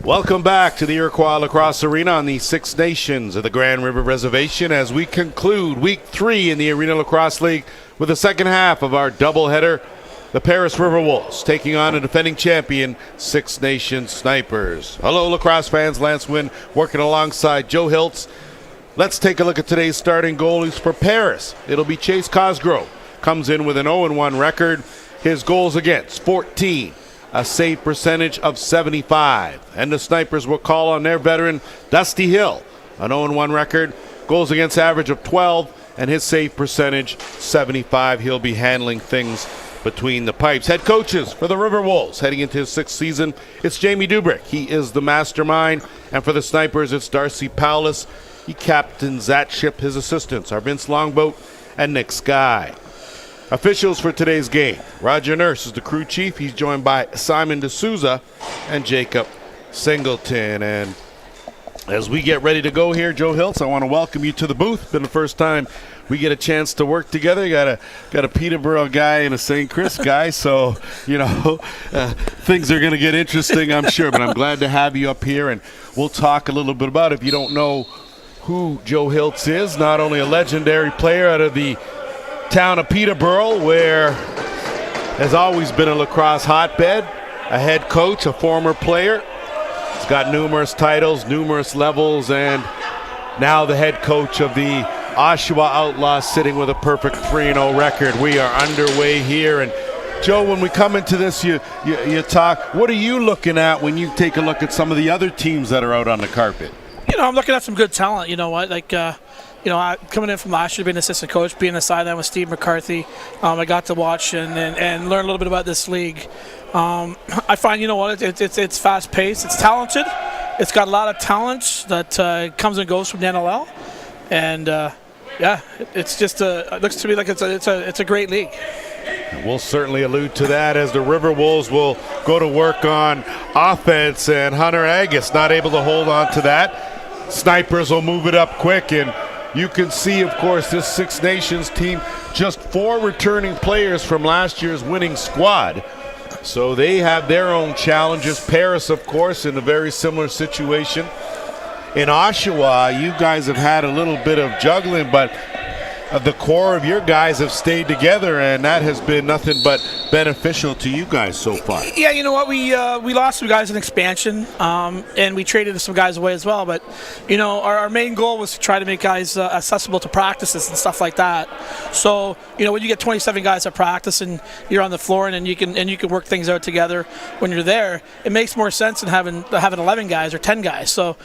Welcome back to the Iroquois Lacrosse Arena on the Six Nations of the Grand River Reservation as we conclude Week 3 in the Arena Lacrosse League with the second half of our doubleheader. The Paris Riverwolves taking on a defending champion, Six Nations Snipers. Hello, lacrosse fans. Lance Wynn working alongside Joe Hiltz. Let's take a look at today's starting goalies for Paris. It'll be Chase Cosgrove. Comes in with an 0-1 record. His goals against, 14. A save percentage of 75. And the Snipers will call on their veteran, Dusty Hill. An 0-1 record. Goals against average of 12. And his save percentage, 75. He'll be handling things between the pipes. Head coaches for the Riverwolves heading into his 6th season. It's Jamie Dubrick. He is the mastermind. And for the Snipers, it's Darcy Powless. He captains that ship. His assistants are Vince Longboat and Nick Skye. Officials for today's game. Roger Nurse is the crew chief. He's joined by Simon D'Souza and Jacob Singleton. And as we get ready to go here, Joe Hiltz, I want to welcome you to the booth. Been the first time we get a chance to work together. Got a Peterborough guy and a St. Chris guy, so things are going to get interesting, I'm sure. But I'm glad to have you up here, and we'll talk a little bit about it. If you don't know who Joe Hiltz is, not only a legendary player out of the town of Peterborough, where has always been a lacrosse hotbed, a head coach, a former player. He's got numerous titles, numerous levels, and now the head coach of the Oshawa Outlaws, sitting with a perfect 3-0 record. We are underway here, and Joe, when we come into this, you talk. What are you looking at when you take a look at some of the other teams that are out on the carpet? I'm looking at some good talent. You know what, coming in from last year, being an assistant coach, being a sideline with Steve McCarthy, I got to watch and learn a little bit about this league. I find, it's fast-paced, it's talented, it's got a lot of talent that comes and goes from the NLL, and it's just it looks to me like it's a great league. We'll certainly allude to that as the Riverwolves will go to work on offense, and Hunter Agus not able to hold on to that. Snipers will move it up quick, and you can see, of course, this Six Nations team, just 4 returning players from last year's winning squad. So they have their own challenges. Paris, of course, in a very similar situation. In Oshawa, you guys have had a little bit of juggling, but the core of your guys have stayed together, and that has been nothing but beneficial to you guys so far. Yeah, you know what, we lost some guys in expansion, and we traded some guys away as well, but our main goal was to try to make guys accessible to practices and stuff like that. So when you get 27 guys at practice and you're on the floor and you can work things out together when you're there, it makes more sense than having 11 guys or 10 guys. So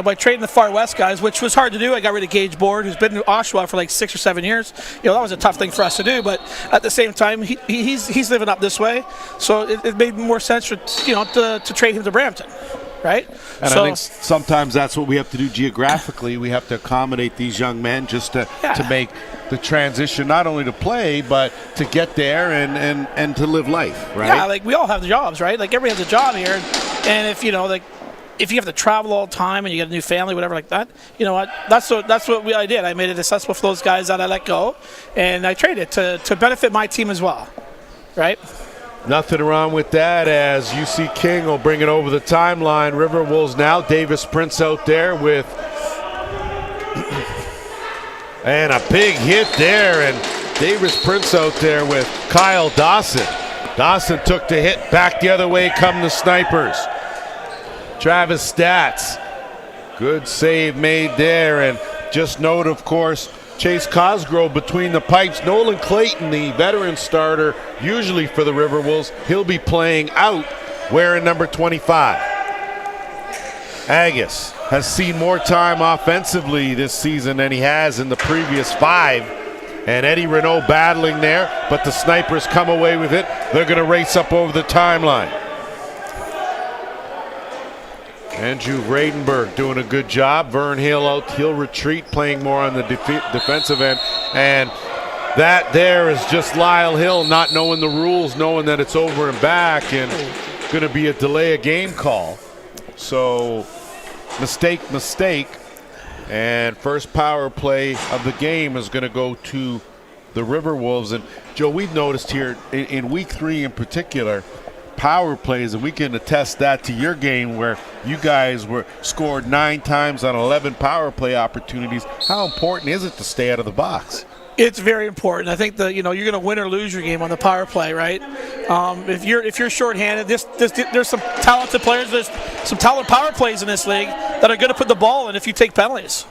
by trading the Far West guys, which was hard to do, I got rid of Gage Board, who's been in Oshawa for like 6 or 7 years. That was a tough thing for us to do, but at the same time, he's living up this way, so it made more sense for to trade him to Brampton, right? And I think sometimes that's what we have to do geographically. We have to accommodate these young men just to make the transition, not only to play but to get there and to live life, right? Yeah, like we all have jobs, right? Like everybody has a job here, and if if you have to travel all the time and you get a new family, whatever like that, that's what I did. I made it accessible for those guys that I let go, and I traded to benefit my team as well, right? Nothing wrong with that, as UC King will bring it over the timeline. Riverwolves now, Davis Prince out there with and a big hit there, and Davis Prince out there with Kyle Dawson. Dawson took the hit, back the other way come the Snipers. Travis Stats, good save made there, and just note, of course, Chase Cosgrove between the pipes. Nolan Clayton, the veteran starter, usually for the Riverwolves, he'll be playing out wearing number 25. Agus has seen more time offensively this season than he has in the previous 5. And Eddie Renault battling there, but the Snipers come away with it. They're going to race up over the timeline. Andrew Radenberg doing a good job. Vern Hill out, he'll retreat, playing more on the defensive end. And that there is just Lyle Hill not knowing the rules, knowing that it's over and back, and going to be a delay of game call. So mistake. And first power play of the game is going to go to the Riverwolves. And Joe, we've noticed here in week 3 in particular, power plays, and we can attest that to your game where you guys were scored 9 times on 11 power play opportunities. How important is it to stay out of the box? It's very important. I think that you're going to win or lose your game on the power play, right? If you're shorthanded, there's some talented players. There's some talented power plays in this league that are going to put the ball in if you take penalties.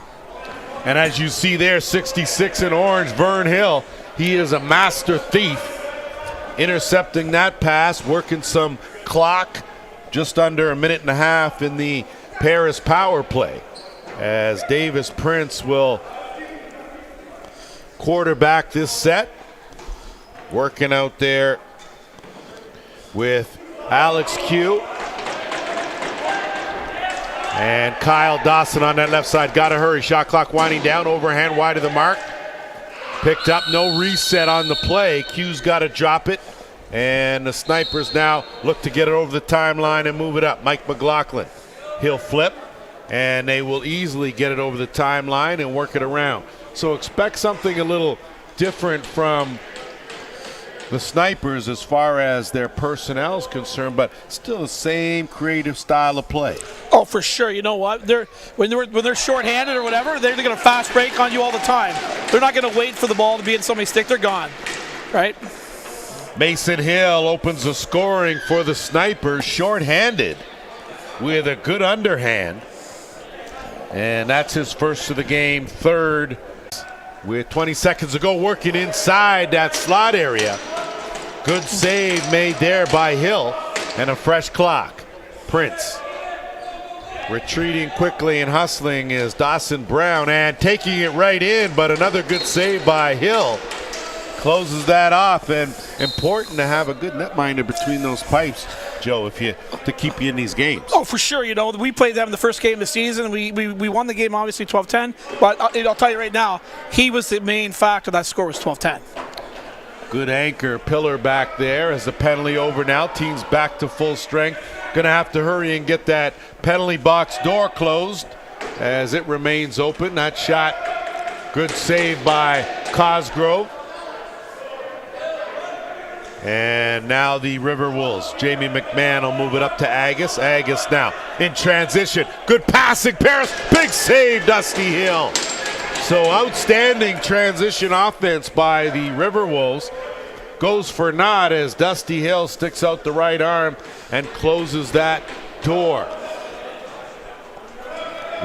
And as you see there, 66 in orange, Vern Hill. He is a master thief. Intercepting that pass, working some clock, just under a minute and a half in the Paris power play, as Davis Prince will quarterback this set, working out there with Alex Q. And Kyle Dawson on that left side. Got to hurry. Shot clock winding down. Overhand wide of the mark. Picked up. No reset on the play. Q's got to drop it. And the Snipers now look to get it over the timeline and move it up. Mike McLaughlin. He'll flip. And they will easily get it over the timeline and work it around. So expect something a little different from the Snipers as far as their personnel is concerned, but still the same creative style of play. Oh, for sure. You know what? When they're shorthanded or whatever, they're going to fast break on you all the time. They're not going to wait for the ball to be in somebody's stick. They're gone, right? Mason Hill opens the scoring for the Snipers, shorthanded with a good underhand. And that's his first of the game, third. With 20 seconds to go, working inside that slot area. Good save made there by Hill, and a fresh clock. Prince retreating quickly and hustling is Dawson Brown, and taking it right in, but another good save by Hill. Closes that off, and important to have a good netminder between those pipes, Joe, to keep you in these games. Oh, for sure. We played them in the first game of the season. We won the game, obviously, 12-10. But I'll tell you right now, he was the main factor. That score was 12-10. Good anchor pillar back there as the penalty over now. Team's back to full strength. Going to have to hurry and get that penalty box door closed as it remains open. That shot, good save by Cosgrove. And now the Riverwolves. Jamie McMahon will move it up to Agus. Agus now in transition. Good passing, Paris. Big save, Dusty Hill. So outstanding transition offense by the Riverwolves. Goes for naught as Dusty Hill sticks out the right arm and closes that door.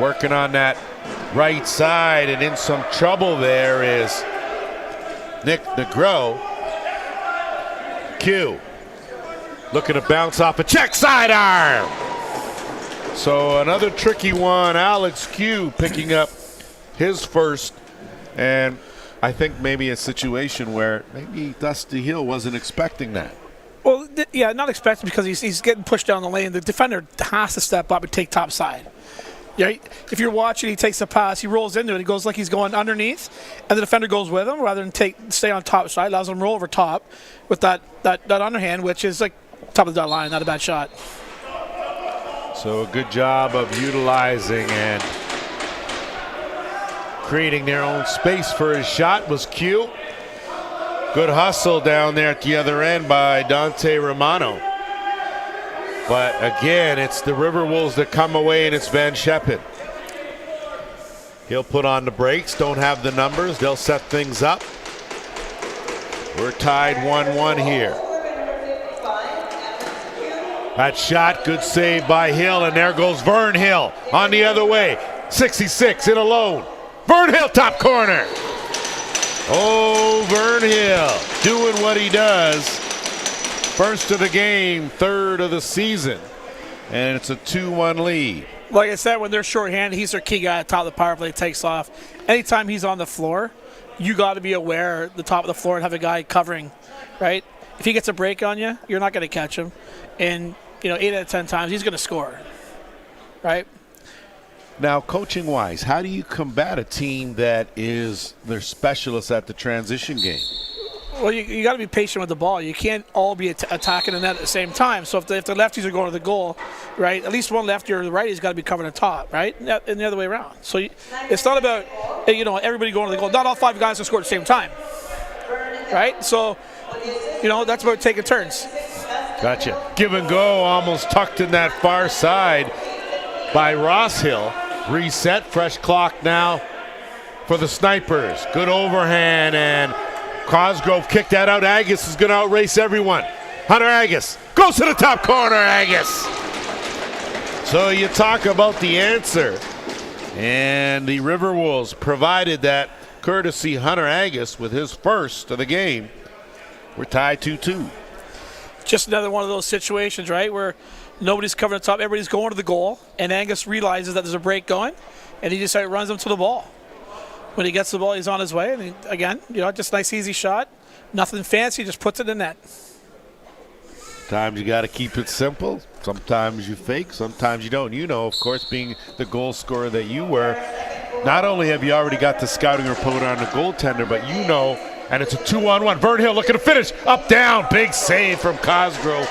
Working on that right side, and in some trouble there is Nick Negro. Q looking to bounce off a check sidearm. So another tricky one. Alex Q picking up his first, and I think maybe a situation where maybe Dusty Hill wasn't expecting that. Well, yeah, not expecting because he's getting pushed down the lane. The defender has to step up and take top side. Yeah, if you're watching, he takes a pass, he rolls into it, he goes like he's going underneath, and the defender goes with him rather than stay on top side, allows him to roll over top with that underhand, which is like top of the dot line, not a bad shot. So a good job of utilizing and creating their own space for his shot was Q. Good hustle down there at the other end by Dante Romano. But again, it's the Riverwolves that come away, and it's Van Scheppen. He'll put on the brakes, don't have the numbers, they'll set things up. We're tied 1-1 here. That shot, good save by Hill, and there goes Vern Hill on the other way. 66 in alone. Vern Hill, top corner. Oh, Vern Hill doing what he does. First of the game, third of the season, and it's a 2-1 lead. Like I said, when they're shorthanded, he's their key guy at the top of the power play, takes off. Anytime he's on the floor, you got to be aware at the top of the floor and have a guy covering, right? If he gets a break on you, you're not going to catch him. And, 8 out of 10 times, he's going to score, right? Now, coaching-wise, how do you combat a team that is their specialists at the transition game? Well, you got to be patient with the ball. You can't all be attacking the net at the same time. So if the lefties are going to the goal, right, at least one lefty or the righty's got to be covering the top, right, and the other way around. So it's not about everybody going to the goal. Not all 5 guys can score at the same time, right? So that's about taking turns. Gotcha. Give and go, almost tucked in that far side by Ross Hill. Reset, fresh clock now for the Snipers. Good overhand, and Cosgrove kicked that out. Agus is going to outrace everyone. Hunter Agus goes to the top corner, Agus. So you talk about the answer. And the Riverwolves provided that courtesy Hunter Agus with his first of the game. We're tied 2-2. Just another one of those situations, right, where nobody's covering the top, everybody's going to the goal, and Angus realizes that there's a break going, and he just runs them to the ball. When he gets the ball, he's on his way, and he, again, just a nice easy shot. Nothing fancy, just puts it in net. Sometimes you got to keep it simple. Sometimes you fake, sometimes you don't. Of course, being the goal scorer that you were, not only have you already got the scouting report on the goaltender, but and it's a 2-on-1. Vern Hill looking to finish. Up, down. Big save from Cosgrove.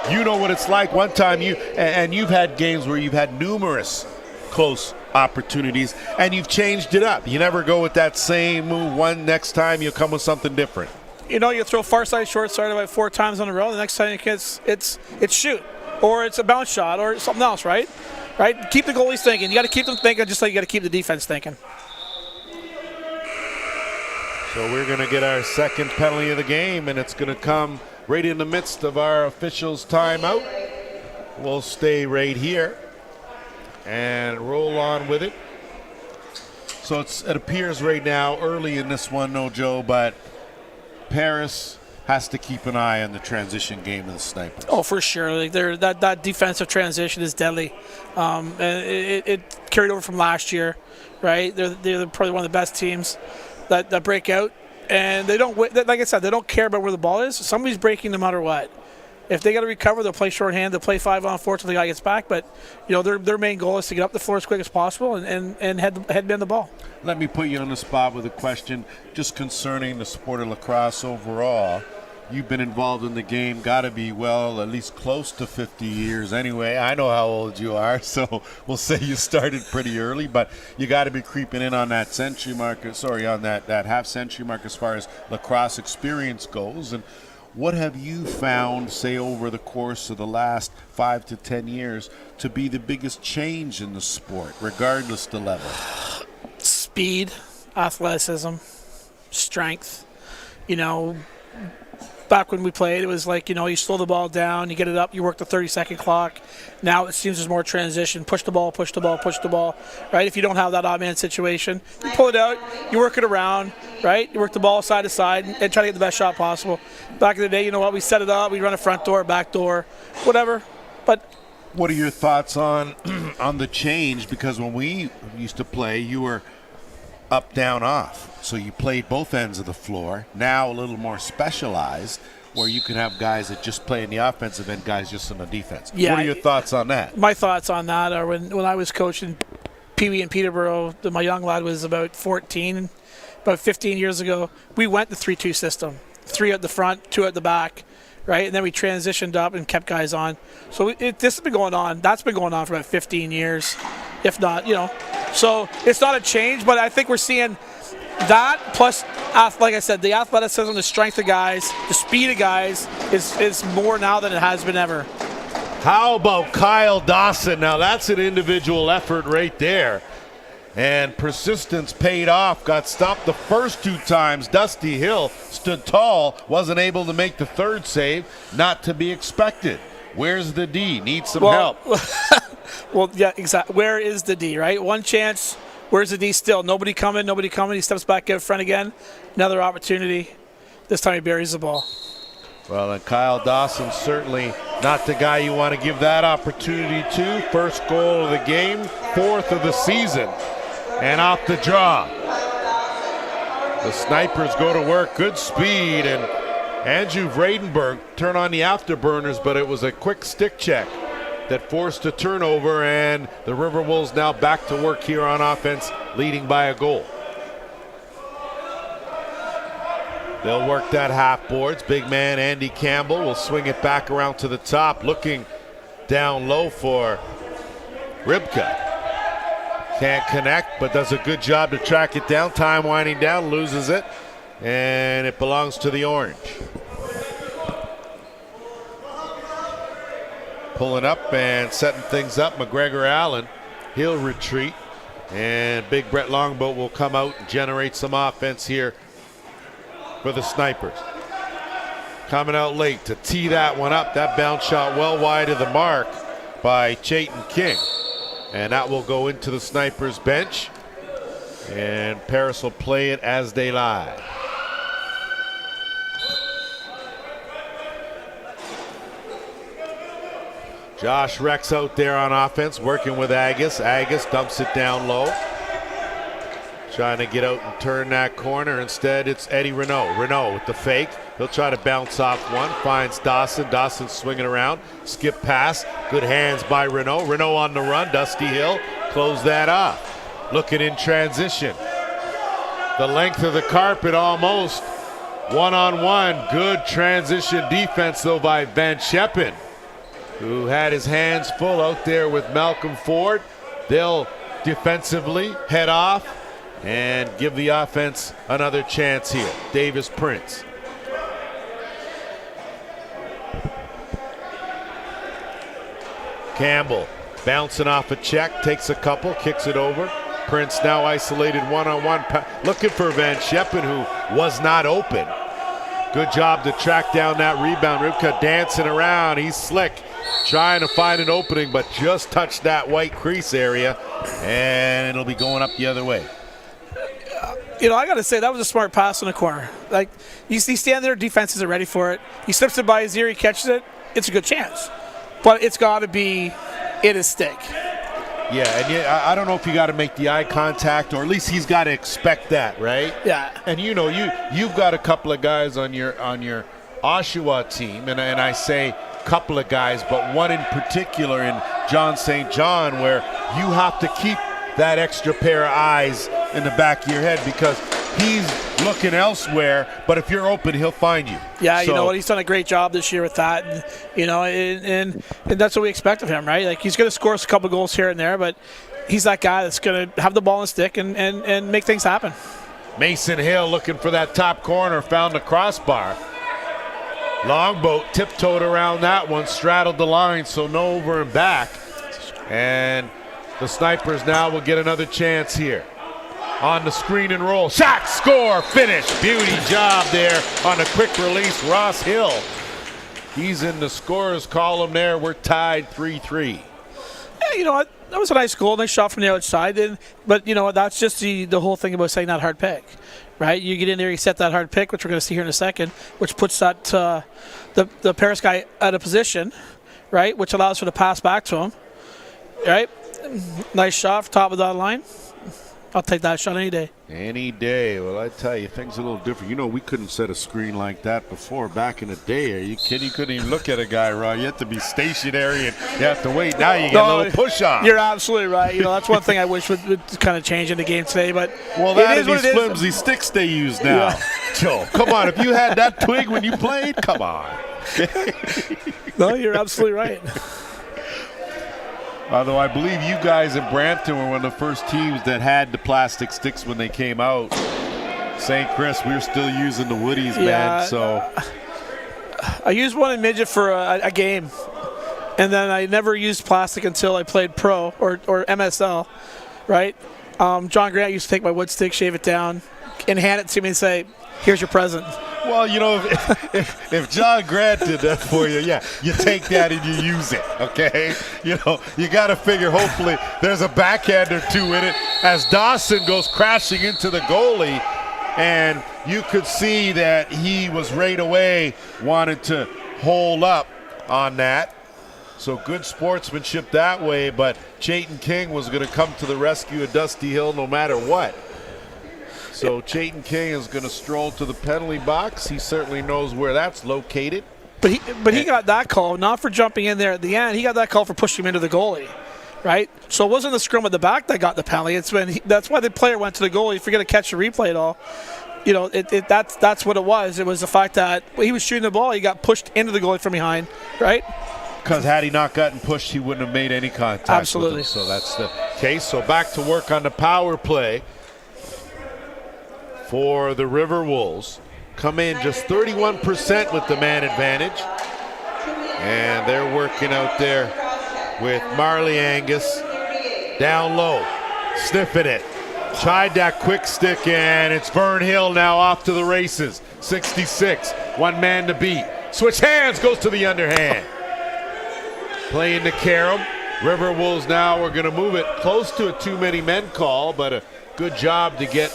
You know what it's like. One time you've had games where you've had numerous close opportunities, and you've changed it up. You never go with that same move. Next time you'll come with something different. You throw far side, short side about 4 times on a row. The next time it's shoot, or it's a bounce shot, or something else, right? Right? Keep the goalies thinking. You got to keep them thinking, just like you got to keep the defense thinking. So we're going to get our second penalty of the game, and it's going to come right in the midst of our officials' timeout. We'll stay right here and roll on with it. So it appears right now, early in this one, no Joe, but Paris has to keep an eye on the transition game of the Snipers. Oh, for sure. That defensive transition is deadly. And it carried over from last year, right? They're probably one of the best teams that break out. And they don't, like I said, they don't care about where the ball is. Somebody's breaking no matter what. If they got to recover, they'll play shorthand. They'll play 5-on-4 till the guy gets back. But their main goal is to get up the floor as quick as possible and headband the ball. Let me put you on the spot with a question just concerning the sport of lacrosse overall. You've been involved in the game, got to be, at least close to 50 years anyway. I know how old you are, so we'll say you started pretty early, but you got to be creeping in on that century mark, on that half-century mark as far as lacrosse experience goes. And what have you found, say, over the course of the last 5 to 10 years to be the biggest change in the sport, regardless the level? Speed, athleticism, strength. Back when we played, it was like, you slow the ball down, you get it up, you work the 30-second clock. Now it seems there's more transition. Push the ball, right? If you don't have that odd man situation, you pull it out, you work it around, right? You work the ball side to side and try to get the best shot possible. Back in the day, we set it up, we run a front door, back door, whatever. But what are your thoughts on the change? Because when we used to play, you were up, down, off. So you played both ends of the floor. Now a little more specialized, where you can have guys that just play in the offensive end, guys just in the defense. Yeah, what are your thoughts on that? My thoughts on that are when I was coaching Pee Wee in Peterborough, my young lad was about 14, about 15 years ago. We went the 3-2 system, 3 at the front, 2 at the back, right? And then we transitioned up and kept guys on. So this has been going on. That's been going on for about 15 years, if not, So it's not a change, but I think we're seeing that plus, like I said, the athleticism, the strength of guys, the speed of guys is more now than it has been ever. How about Kyle Dawson? Now that's an individual effort right there. And persistence paid off. Got stopped the first 2 times. Dusty Hill stood tall, wasn't able to make the third save. Not to be expected. Where's the D? Needs some help. Well, yeah, exactly. Where is the D, right? One chance. Where's the D still? Nobody coming. He steps back out front again. Another opportunity. This time he buries the ball. Well, and Kyle Dawson certainly not the guy you want to give that opportunity to. First goal of the game, 4th of the season. And off the draw. The Snipers go to work. Good speed. And Andrew Vradenberg turned on the afterburners, but it was a quick stick check that forced a turnover, and the Riverwolves now back to work here on offense, leading by a goal. They'll work that half boards. Big man Andy Campbell will swing it back around to the top, looking down low for Rybka. Can't connect, but does a good job to track it down. Time winding down, loses it, and it belongs to the Orange. pulling up and setting things up. McGregor Allen, he'll retreat. And big Brett Longboat will come out and generate some offense here for the Snipers. Coming out late to tee that one up. That bounce shot well wide of the mark by Chayton King. And that will go into the Snipers bench. And Paris will play it as they lie. Josh Rex out there on offense, working with Agus. Agus dumps it down low. Trying to get out and turn that corner. Instead, it's Eddie Renault. Renault with the fake. He'll try to bounce off one. Finds Dawson. Dawson swinging around. Skip pass. Good hands by Renault. Renault on the run. Dusty Hill. Close that off. Looking in transition. The length of the carpet almost. One-on-one. Good transition defense, though, by Van Scheppen, who had his hands full out there with Malcolm Ford. They'll defensively head off and give the offense another chance here. Davis Prince. Campbell bouncing off a check, takes a couple, kicks it over. Prince now isolated one-on-one, looking for Van Scheppen, who was not open. Good job to track down that rebound. Ribka dancing around, he's slick, trying to find an opening, but just touched that white crease area, and it'll be going up the other way. You know, I got to say, that was a smart pass in the corner. Like, you stand there, defense isn't ready for it. He slips it by his ear, he catches it, it's a good chance. But it's got to be in his stick. Yeah, and I don't know if you got to make the eye contact, or at least he's got to expect that, right? Yeah. And you know, you've got a couple of guys on your Oshawa team, and I say couple of guys, but one in particular in John St. John, where you have to keep that extra pair of eyes in the back of your head because he's looking elsewhere, but if you're open, he'll find you. Yeah, you know what? He's done a great job this year with that, and you know, and that's what we expect of him, right? Like, he's going to score us a couple goals here and there, but he's that guy that's going to have the ball in the stick and make things happen. Mason Hill looking for that top corner, found the crossbar. Longboat tiptoed around that one, straddled the line, so no over and back. And the Snipers now will get another chance here. On the screen and roll. Shot, score, finish. Beauty job there on a quick release. Ross Hill. He's in the scorer's column there. We're tied 3-3. Yeah, you know what? That was a nice goal, nice shot from the outside. But you know what? That's just the whole thing about saying that hard pick, right? You get in there, you set that hard pick, which we're going to see here in a second, which puts that the Paris guy out of position, right? Which allows for the pass back to him, right? Nice shot, top of that line. I'll take that shot any day. Any day. Well, I tell you, things are a little different. You know, we couldn't set a screen like that before back in the day. Are you kidding? You couldn't even look at a guy, Ron. You have to be stationary and you have to wait. Now you get a little push-off. You're absolutely right. You know, that's one thing I wish would kind of change in the game today. But well, that and these flimsy sticks they use now. Yeah. Joe, come on. If you had that twig when you played, come on. No, you're absolutely right. Although I believe you guys in Brampton were one of the first teams that had the plastic sticks when they came out. St. Chris, we were still using the woodies, man. So I used one in midget for a game, and then I never used plastic until I played pro or MSL, right? John Grant used to take my wood stick, shave it down, and hand it to me and say, "Here's your present." Well, you know, if John Grant did that for you, yeah, you take that and you use it, okay? You know, you got to figure hopefully there's a backhand or two in it as Dawson goes crashing into the goalie, and you could see that he was right away wanted to hold up on that. So good sportsmanship that way, but Chayton King was going to come to the rescue of Dusty Hill no matter what. So Chayton King is going to stroll to the penalty box. He certainly knows where that's located. But he got that call, not for jumping in there at the end. He got that call for pushing him into the goalie, right? So it wasn't the scrum at the back that got the penalty. It's when that's why the player went to the goalie. If you're going to catch the replay at all, you know, that's what it was. It was the fact that he was shooting the ball, he got pushed into the goalie from behind, right? Because had he not gotten pushed, he wouldn't have made any contact. Absolutely. With him. So that's the case. So back to work on the power play for the Riverwolves. Come in just 31% with the man advantage. And they're working out there with Marley Angus down low, sniffing it. Tried that quick stick, and it's Vern Hill now off to the races. 66, one man to beat. Switch hands, goes to the underhand. Playing to Karam. Riverwolves now are going to move it close to a too many men call, but a good job to get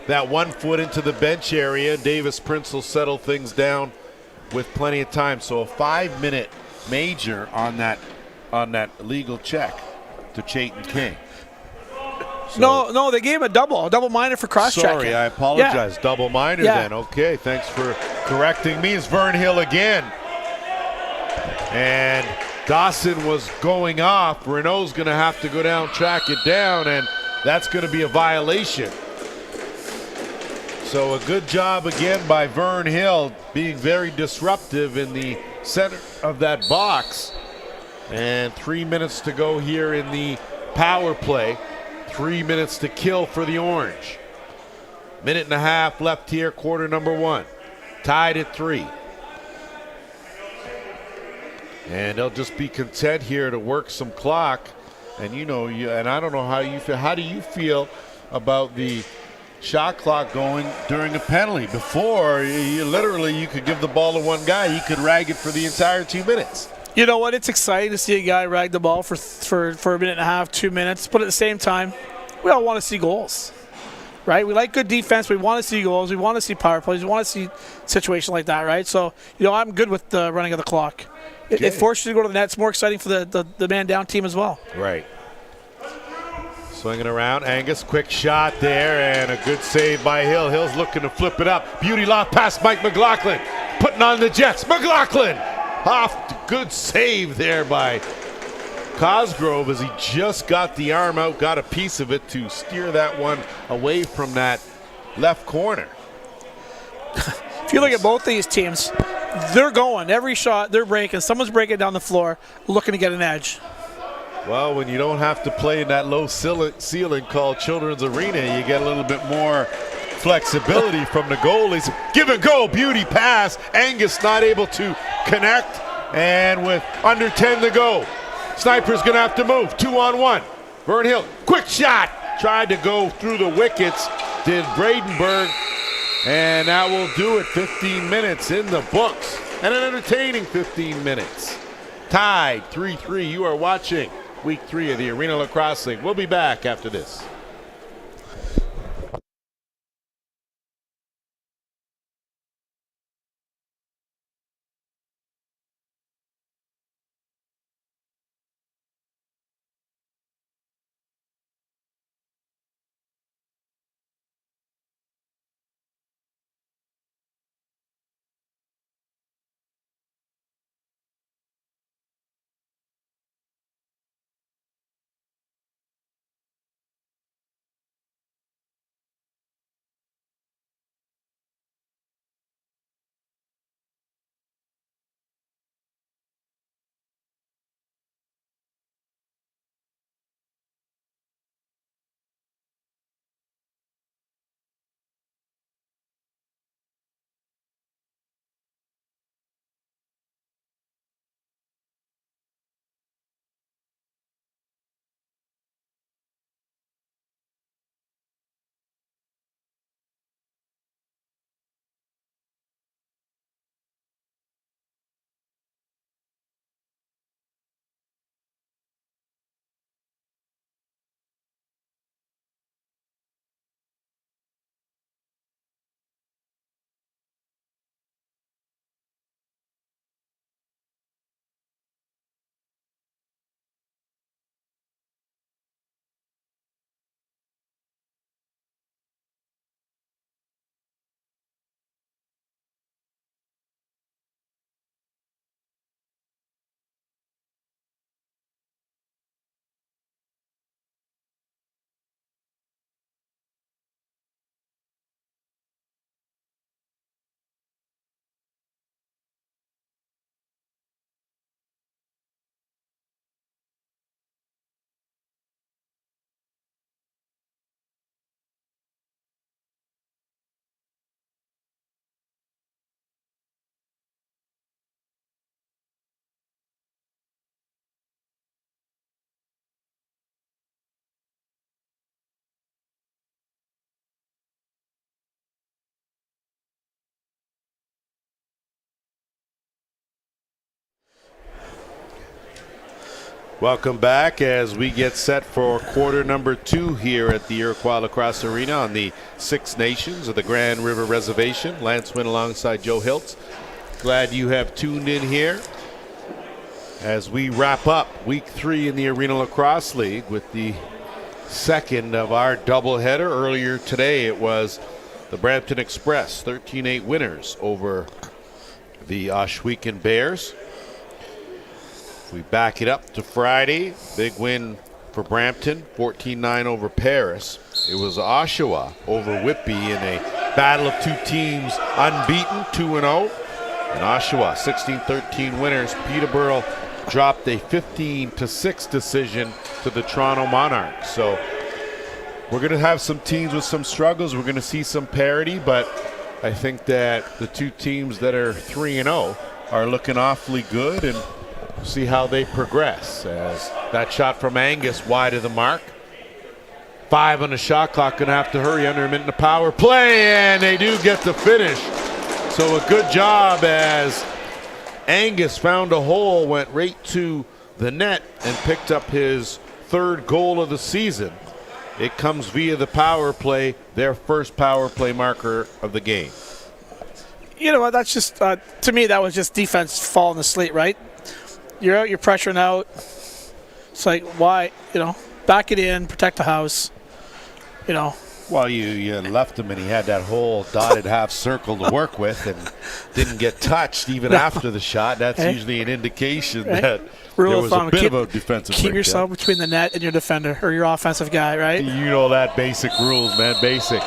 that 1 foot into the bench area. Davis Prince will settle things down with plenty of time. So a 5-minute major on that legal check to Chayton King. So, no, they gave him a double minor for cross-checking. Sorry, I apologize. Yeah. Double minor then. Okay, thanks for correcting me. It's Vern Hill again. And Dawson was going off. Renault's going to have to go down, track it down, and that's going to be a violation. So a good job again by Vern Hill, being very disruptive in the center of that box. And 3 minutes to go here in the power play. 3 minutes to kill for the Orange. Minute and a half left here, quarter number 1. Tied at 3. And they'll just be content here to work some clock. And and I don't know how you feel. How do you feel about the shot clock going during a penalty? Before, you could give the ball to one guy. He could rag it for the entire 2 minutes. You know what? It's exciting to see a guy rag the ball for a minute and a half, 2 minutes. But at the same time, we all want to see goals, right? We like good defense. We want to see goals. We want to see power plays. We want to see situations like that, right? So, I'm good with the running of the clock. Okay. It forces you to go to the net. It's more exciting for the man down team as well. Right. Swinging around, Angus, quick shot there, and a good save by Hill. Hill's looking to flip it up. Beauty loft past Mike McLaughlin, putting on the Jets. McLaughlin off, good save there by Cosgrove as he just got the arm out, got a piece of it to steer that one away from that left corner. If you look at both these teams, they're going. Every shot, they're breaking. Someone's breaking down the floor, looking to get an edge. Well, when you don't have to play in that low ceiling called Children's Arena, you get a little bit more flexibility from the goalies. Give and go, beauty pass. Angus not able to connect, and with under 10 to go, Sniper's going to have to move. 2-on-1. Vern Hill, quick shot. Tried to go through the wickets, did Bradenburg, and that will do it. 15 minutes in the books, and an entertaining 15 minutes. Tied 3-3. You are watching Week 3 of the Arena Lacrosse League. We'll be back after this. Welcome back as we get set for quarter number 2 here at the Iroquois Lacrosse Arena on the Six Nations of the Grand River Reservation. Lance Wynn alongside Joe Hiltz. Glad you have tuned in here as we wrap up week 3 in the Arena Lacrosse League with the second of our doubleheader. Earlier today it was the Brampton Express 13-8 winners over the Ohsweken Bears. We back it up to Friday. Big win for Brampton, 14-9 over Paris. It was Oshawa over Whitby in a battle of two teams unbeaten, 2-0. And Oshawa, 16-13 winners. Peterborough dropped a 15-6 decision to the Toronto Monarchs. So we're going to have some teams with some struggles. We're going to see some parity, but I think that the two teams that are 3-0 are looking awfully good, and see how they progress. As that shot from Angus wide of the mark. 5 on the shot clock, gonna have to hurry under a minute in the power play, and they do get the finish. So a good job as Angus found a hole, went right to the net and picked up his 3rd goal of the season. It comes via the power play, their first power play marker of the game. You know what, that's just, to me, that was just defense falling asleep, right? You're out, you're pressuring out. It's like, why, back it in, protect the house, Well, you left him and he had that whole dotted half circle to work with and didn't get touched even after the shot. That's usually an indication that there was a bit of a defensive breakdown. Keep yourself between the net and your defender or your offensive guy, right? You know that basic rules, man, basic.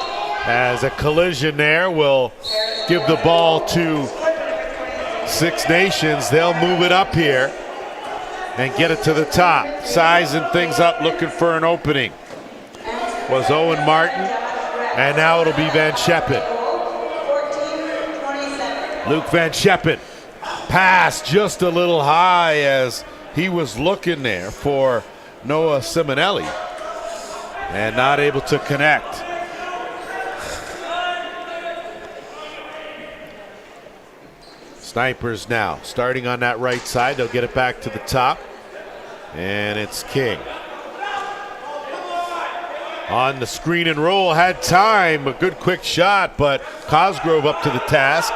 As a collision there will give the ball to Six Nations. They'll move it up here and get it to the top. Sizing things up, looking for an opening. Was Owen Martin, and now it'll be Van Scheppen. Luke Van Scheppen. Pass just a little high as he was looking there for Noah Simonelli and not able to connect. Snipers now starting on that right side. They'll get it back to the top, and it's King. On the screen and roll, had time, a good quick shot, but Cosgrove up to the task.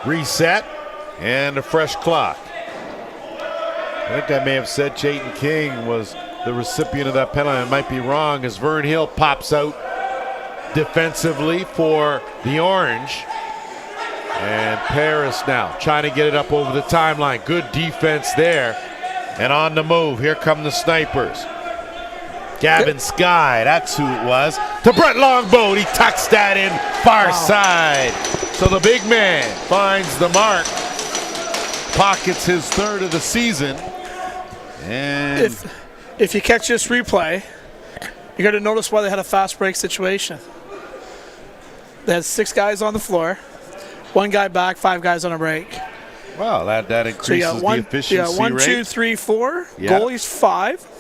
Reset, and a fresh clock. I think I may have said Chayton King was the recipient of that penalty. I might be wrong, as Vern Hill pops out defensively for the Orange. And Paris now trying to get it up over the timeline. Good defense there. And on the move, here come the Snipers. Gavin Skye, that's who it was. To Brett Longboat, he tucks that in far side. So the big man finds the mark. Pockets his 3rd of the season. And if you catch this replay, you got to notice why they had a fast break situation. They had 6 guys on the floor. 1 guy back, 5 guys on a break. Well, that increases the efficiency rate. 1, 2, 3, 4. Yeah. Goalies 5.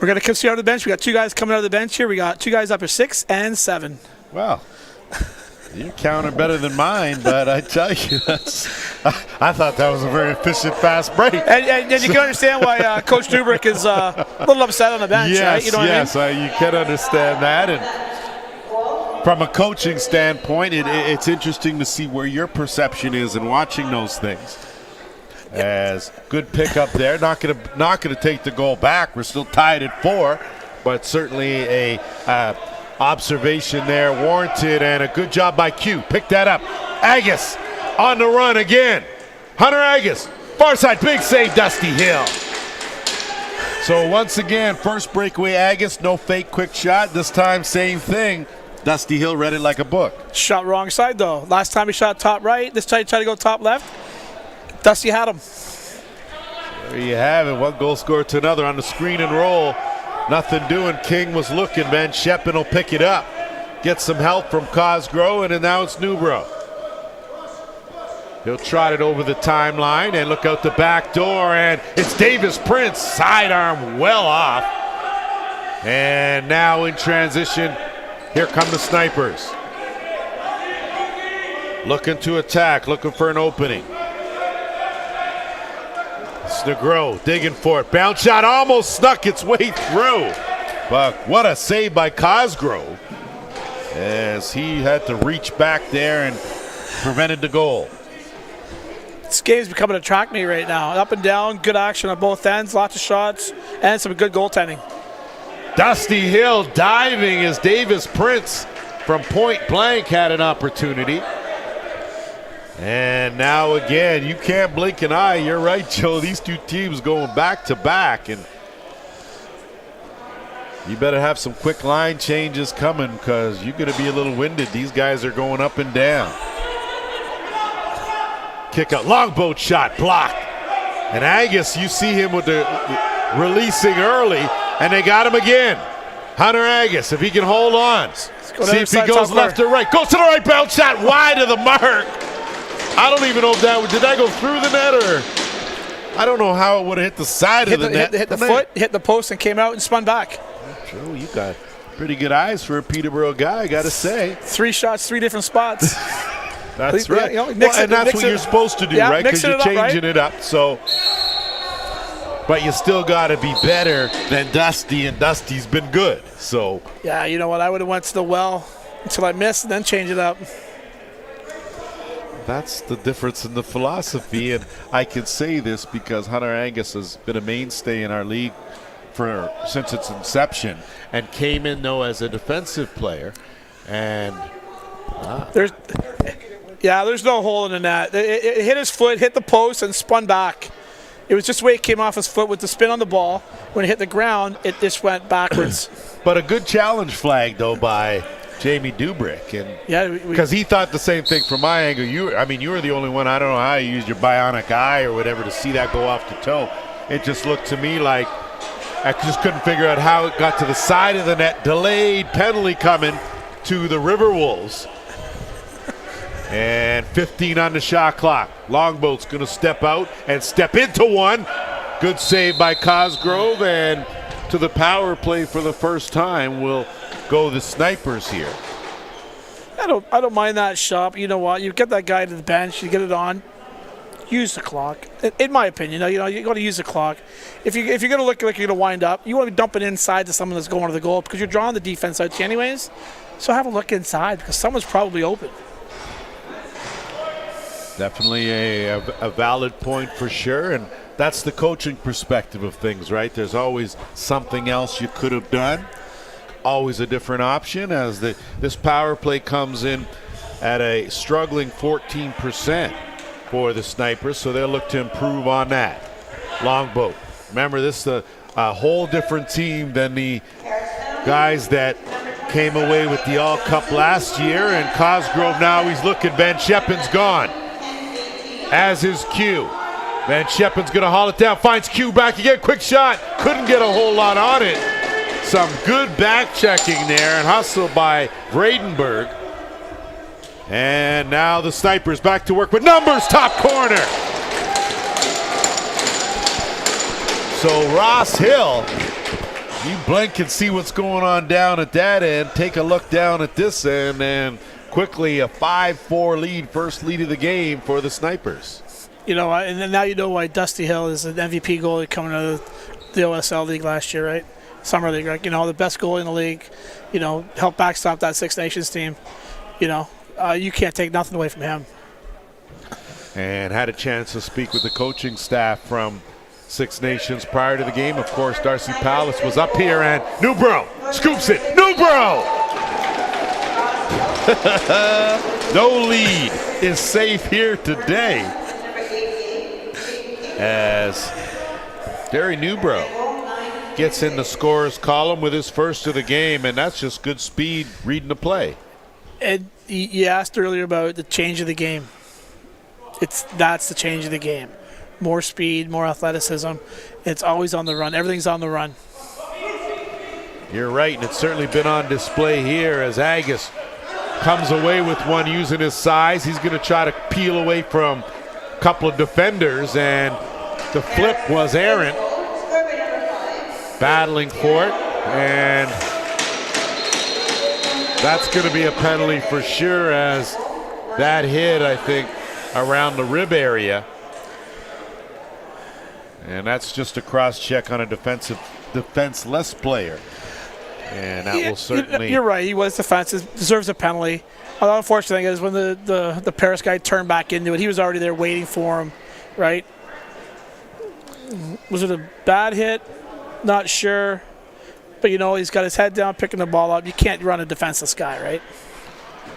We're going to come see out of the bench. We got 2 guys coming out of the bench here. We got 2 guys up at 6 and 7. Well, your count are better than mine, but I tell you, I thought that was a very efficient fast break. And you can understand why Coach Dubrick is a little upset on the bench, right? You know what I mean? You can understand that. And from a coaching standpoint, it's interesting to see where your perception is in watching those things. As good pickup there, not gonna take the goal back. We're still tied at 4, but certainly a observation there warranted, and a good job by Q. Pick that up. Agus on the run again. Hunter Agus, far side, big save, Dusty Hill. So once again, first breakaway Agus, no fake quick shot. This time, same thing. Dusty Hill read it like a book. Shot wrong side, though. Last time he shot top right. This time he tried to go top left. Dusty had him. There you have it. 1 goal scored to another on the screen and roll. Nothing doing. King was looking. Van Scheppen will pick it up. Get some help from Cosgrove, and now it's Newbro. He'll trot it over the timeline and look out the back door, and it's Davis Prince. Sidearm well off. And now in transition, here come the Snipers. Looking to attack, looking for an opening. Negro digging for it. Bounce shot almost snuck its way through. But what a save by Cosgrove, as he had to reach back there and prevented the goal. This game's becoming a track meet right now. Up and down, good action on both ends, lots of shots, and some good goaltending. Dusty Hill diving as Davis Prince from point blank had an opportunity. And now again, you can't blink an eye. You're right, Joe. These two teams going back to back, and you better have some quick line changes coming because you're going to be a little winded. These guys are going up and down. Kick a longboat shot blocked. And Agus, you see him with the releasing early, and they got him again. Hunter Agus, if he can hold on. See if he goes left or right. Goes to the right, bounce shot wide of the mark. I don't even know if did that go through the net or I don't know how it would have hit the side of the net. Hit the foot, hit the post, and came out and spun back. Joe, you got pretty good eyes for a Peterborough guy, I got to say. 3 shots, 3 different spots. That's right. You know, and that's what you're supposed to do, right? Because you're changing it up. So, but you still got to be better than Dusty, and Dusty's been good. So. Yeah, you know what? I would have went to the well until I missed and then change it up. That's the difference in the philosophy, and I can say this because Hunter Angus has been a mainstay in our league since its inception, and came in though as a defensive player, and there's no hole in the net. It hit his foot, hit the post, and spun back. It was just the way it came off his foot with the spin on the ball. When it hit the ground, it just went backwards. But a good challenge flag though by Jamie Dubrick, and because he thought the same thing from my angle. You were the only one. I don't know how you used your bionic eye or whatever to see that go off the toe. It just looked to me like I just couldn't figure out how it got to the side of the net. Delayed penalty coming to the Riverwolves, and 15 on the shot clock. Longboat's going to step out and step into one. Good save by Cosgrove, and to the power play for the first time will go the Snipers here. I don't mind that shot. But you know what? You get that guy to the bench, you get it on, use the clock. In my opinion, you got to use the clock. If you're going to look like you're going to wind up, you want to be dumping inside to someone that's going to the goal because you're drawing the defense out to you anyways. So have a look inside because someone's probably open. Definitely a valid point for sure, and that's the coaching perspective of things, right? There's always something else you could have done. Always a different option as this power play comes in at a struggling 14% for the Snipers, so they'll look to improve on that. Longboat. Remember, this is a whole different team than the guys that came away with the All-Cup last year, and Cosgrove now he's looking. Van Scheppen's gone, as is Q. Van Scheppen's going to haul it down, finds Q back again, quick shot, couldn't get a whole lot on it. Some good back checking there and hustle by Bradenburg. And now the Snipers back to work with numbers, top corner. So Ross Hill, you blink and see what's going on down at that end. Take a look down at this end, and quickly a 5-4 lead, first lead of the game for the Snipers. You know, and then now you know why Dusty Hill is an MVP goalie coming out of the OSL League last year, right? Summer League, right? You know, the best goalie in the league, you know, helped backstop that Six Nations team. You know, you can't take nothing away from him. And had a chance to speak with the coaching staff from Six Nations prior to the game. Of course, Darcy Palace was up here, and Newbro scoops it. Newbro! No lead is safe here today, as Gary Newbro gets in the scorer's column with his first of the game, and that's just good speed reading the play. And you asked earlier about the change of the game. That's the change of the game. More speed, more athleticism. It's always on the run. Everything's on the run. You're right, and it's certainly been on display here as Agus comes away with one using his size. He's going to try to peel away from a couple of defenders, and the flip was errant. Battling for it, and that's going to be a penalty for sure, as that hit, I think, around the rib area. And that's just a cross-check on a defenseless player. And that will certainly... You're right. He was defensive. Deserves a penalty. The unfortunate thing is when the Paris guy turned back into it, he was already there waiting for him, right? Was it a bad hit? Not sure. But, he's got his head down, picking the ball up. You can't run a defenseless guy, right?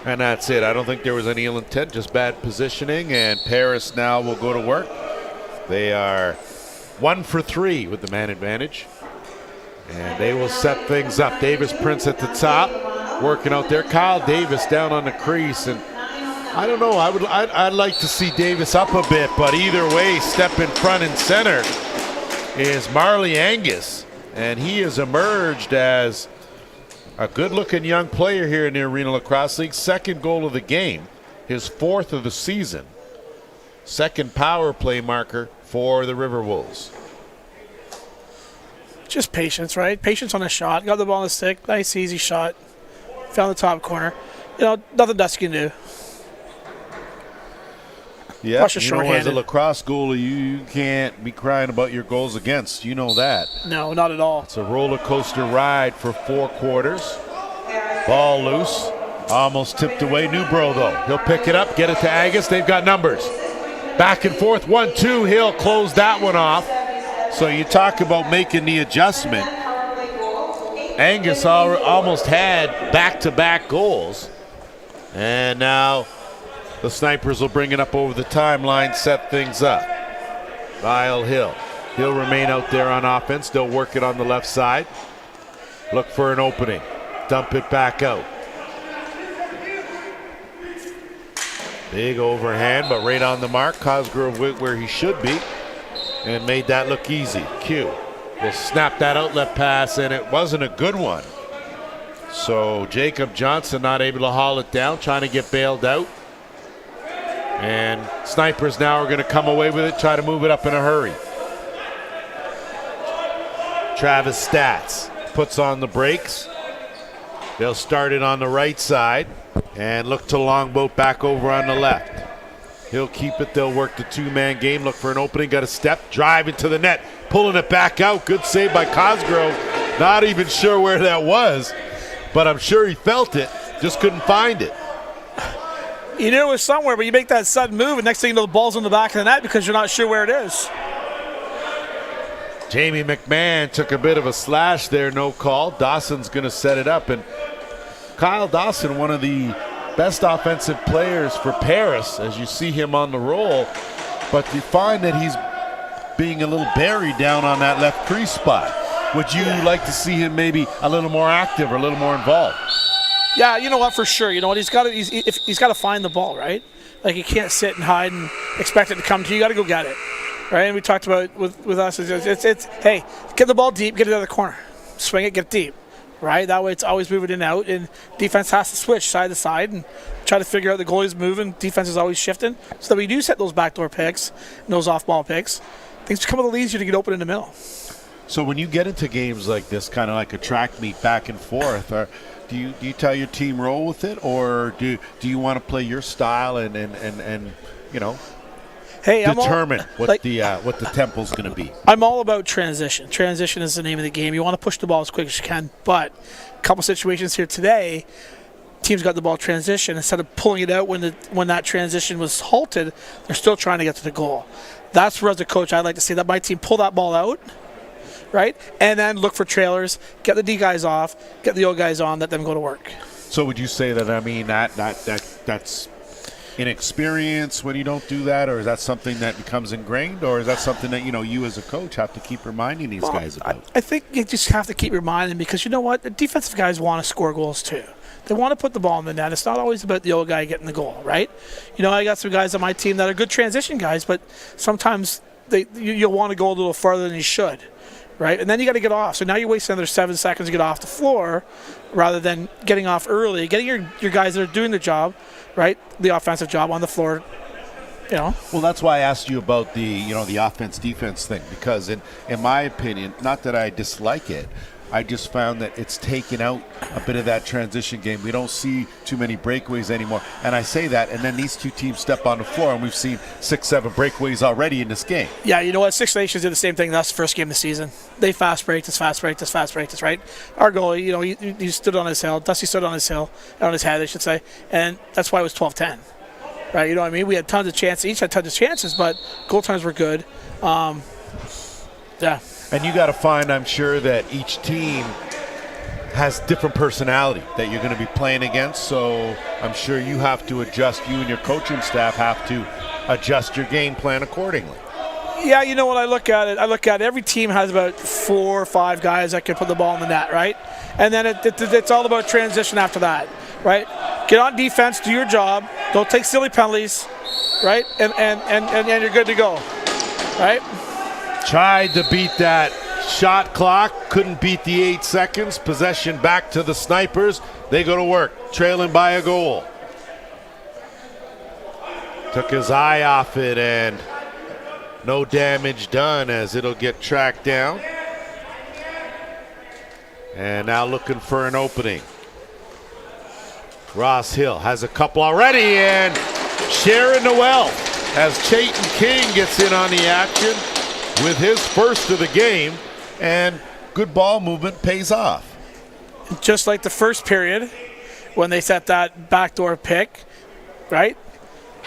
And that's it. I don't think there was any ill intent, just bad positioning. And Paris now will go to work. They are 1 for 3 with the man advantage. And they will set things up. Davis Prince at the top, working out there. Kyle Davis down on the crease. And I don't know. I'd like to see Davis up a bit, but either way, step in front and center is Marley Angus. And he has emerged as a good-looking young player here in the Arena Lacrosse League. Second goal of the game, his 4th of the season. Second power play marker for the Riverwolves. Just patience, right? Patience on a shot. Got the ball on the stick. Nice, easy shot. Found the top corner. Nothing Dusty can do. Yeah, as a lacrosse goalie, you can't be crying about your goals against. You know that. No, not at all. It's a roller coaster ride for 4 quarters. Ball loose. Almost tipped away. Newbro, though. He'll pick it up, get it to Angus. They've got numbers. Back and forth. 1-2. He'll close that one off. So you talk about making the adjustment. Angus almost had back-to-back goals. And now the Snipers will bring it up over the timeline, set things up. Lyle Hill. He'll remain out there on offense. They'll work it on the left side. Look for an opening. Dump it back out. Big overhand, but right on the mark. Cosgrove where he should be and made that look easy. Q will snap that outlet pass, and it wasn't a good one. So Jacob Johnson not able to haul it down, trying to get bailed out. And Snipers now are going to come away with it, try to move it up in a hurry. Travis Stats puts on the brakes. They'll start it on the right side and look to Longboat back over on the left. He'll keep it. They'll work the 2-man game. Look for an opening. Got a step. Drive into the net. Pulling it back out. Good save by Cosgrove. Not even sure where that was, but I'm sure he felt it. Just couldn't find it. You knew it was somewhere, but you make that sudden move, and next thing you know, the ball's in the back of the net because you're not sure where it is. Jamie McMahon took a bit of a slash there, no call. Dawson's going to set it up, and Kyle Dawson, one of the best offensive players for Paris, as you see him on the roll, but you find that he's being a little buried down on that left crease spot. Would you like to see him maybe a little more active or a little more involved? Yeah, you know what, for sure. You know what, he's got to find the ball, right? Like, he can't sit and hide and expect it to come to you. You got to go get it, right? And we talked about with us, it's hey, get the ball deep, get it out of the corner, swing it, get it deep, right? That way it's always moving in and out, and defense has to switch side to side and try to figure out the goalie's moving. Defense is always shifting, so that we do set those backdoor picks and those off-ball picks. Things become a little easier to get open in the middle. So when you get into games like this, kind of like a track meet back and forth, do you tell your team roll with it, or do you want to play your style and you know, determine what the tempo's going to be? I'm all about transition. Transition is the name of the game. You want to push the ball as quick as you can, but a couple situations here today, teams got the ball transition. Instead of pulling it out when that transition was halted, they're still trying to get to the goal. That's where, as a coach, I'd like to see that my team pull that ball out, right? And then look for trailers, get the D guys off, get the O guys on, let them go to work. So would you say that, I mean, that's inexperience when you don't do that, or is that something that becomes ingrained, or is that something that, you know, you as a coach have to keep reminding these guys about? I think you just have to keep reminding them, because you know what? The defensive guys want to score goals too. They want to put the ball in the net. It's not always about the old guy getting the goal, right? You know, I got some guys on my team that are good transition guys, but sometimes you'll want to go a little farther than you should, right? And then you got to get off. So now you're wasting another 7 seconds to get off the floor rather than getting off early, getting your guys that are doing the job, right, the offensive job on the floor, you know. Well, that's why I asked you about the offense-defense thing, because in my opinion, not that I dislike it, I just found that it's taken out a bit of that transition game. We don't see too many breakaways anymore. And I say that, and then these two teams step on the floor, and we've seen 6-7 breakaways already in this game. Yeah, you know what? Six Nations did the same thing. That's the first game of the season. They fast practice, right? Our goalie, you know, he stood on his hill. Dusty stood on his hill, on his head, I should say. And that's why it was 12-10. Right? You know what I mean? We had tons of chances. Each had tons of chances, but goal times were good. Yeah. And you got to find, I'm sure, that each team has different personality that you're going to be playing against. So I'm sure you have to adjust, you and your coaching staff have to adjust your game plan accordingly. Yeah, you know what I look at it? I look at every team has about 4 or 5 guys that can put the ball in the net, right? And then it's all about transition after that, right? Get on defense, do your job, don't take silly penalties, right? And you're good to go, right? Tried to beat that shot clock, couldn't beat the 8 seconds. Possession back to the Snipers. They go to work, trailing by a goal. Took his eye off it, and no damage done as it'll get tracked down. And now looking for an opening. Ross Hill has a couple already, and sharing the wealth as Chayton King gets in on the action with his first of the game, and good ball movement pays off. Just like the first period when they set that backdoor pick, right?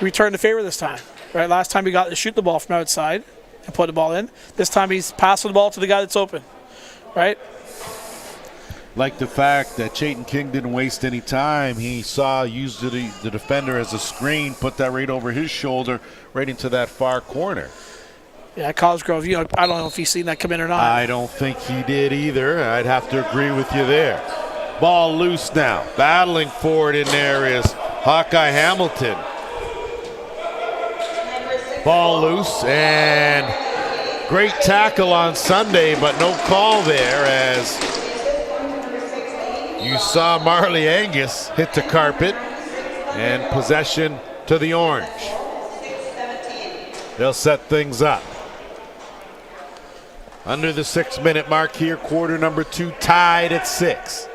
Returned the favor this time, right? Last time he got to shoot the ball from outside and put the ball in. This time he's passing the ball to the guy that's open, right? Like the fact that Chayton King didn't waste any time. He used the defender as a screen, put that right over his shoulder, right into that far corner. Yeah, Cosgrove, you know, I don't know if he's seen that come in or not. I don't think he did either. I'd have to agree with you there. Ball loose now. Battling for it in there is Hawkeye Hamilton. Ball loose, and great tackle on Sunday, but no call there as you saw Marley Angus hit the carpet, and possession to the Orange. They'll set things up. Under the 6-minute mark here, quarter number 2, tied at 6.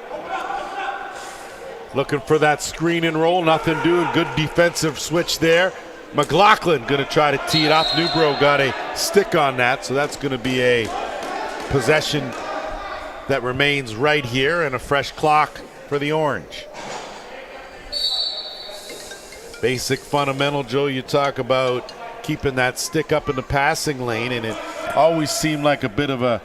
Looking for that screen and roll, nothing doing. Good defensive switch there. McLaughlin going to try to tee it off. Newbro got a stick on that, so that's going to be a possession that remains right here, and a fresh clock for the Orange. Basic fundamental, Joe, you talk about keeping that stick up in the passing lane, and it always seemed like a bit of a,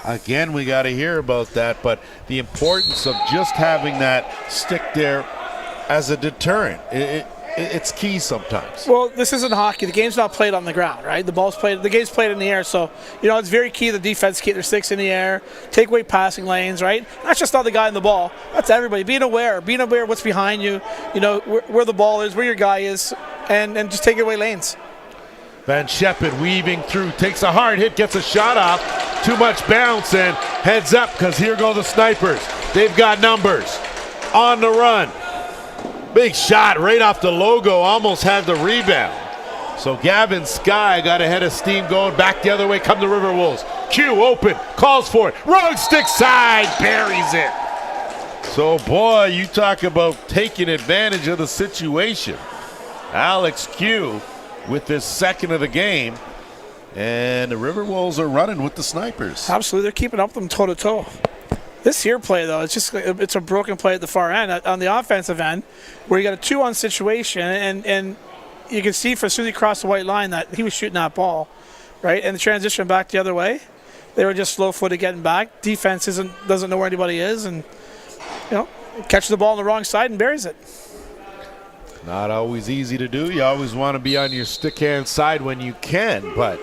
again, we got to hear about that, but the importance of just having that stick there as a deterrent. It's key sometimes. Well, this isn't hockey. The game's not played on the ground, right? The game's played in the air, so you know it's very key. The defense keep their sticks in the air, take away passing lanes, right? That's just not the guy in the ball. That's everybody being aware of what's behind you. You know where the ball is, where your guy is, and just take away lanes. Van Sheppen weaving through, takes a hard hit, gets a shot off. Too much bounce, and heads up because here go the Snipers. They've got numbers on the run. Big shot right off the logo, almost had the rebound. So Gavin Skye got ahead of steam, going back the other way. Come the Riverwolves. Q open, calls for it. Wrong stick side, buries it. So boy, you talk about taking advantage of the situation. Alex Q with this second of the game. And the Riverwolves are running with the Snipers. Absolutely, they're keeping up with them toe-to-toe. This here play, though, it's a broken play at the far end. On the offensive end, where you got a 2-on situation, and you can see as soon as he crossed the white line that he was shooting that ball, right? And the transition back the other way, they were just slow-footed getting back. Defense doesn't know where anybody is, and catches the ball on the wrong side and buries it. Not always easy to do. You always want to be on your stick hand side when you can, but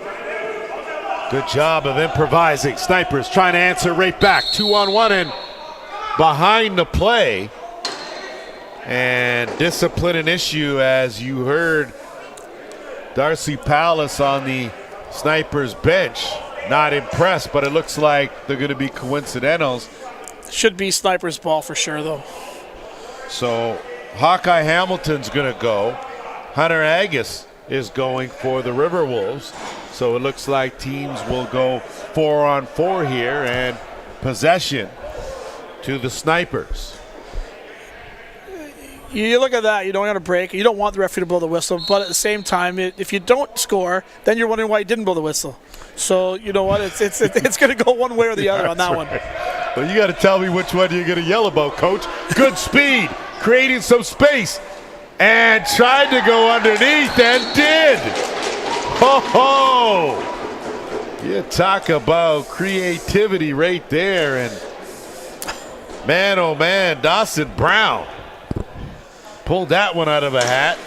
good job of improvising. Snipers trying to answer right back. 2-on-1 and behind the play. And discipline an issue, as you heard Darcy Palace on the Snipers bench. Not impressed, but it looks like they're going to be coincidentals. Should be Snipers' ball for sure, though. So Hawkeye Hamilton's going to go. Hunter Agus is going for the Riverwolves. So it looks like teams will go 4-on-4 here, and possession to the Snipers. You look at that, you don't want to break. You don't want the referee to blow the whistle, but at the same time, if you don't score, then you're wondering why he didn't blow the whistle. So you know what? It's going to go one way or the other on that one. Well, you got to tell me which one you're going to yell about, Coach. Good speed, creating some space, and tried to go underneath and did. Ho ho! You talk about creativity right there, and man, oh man, Dawson Brown pulled that one out of a hat.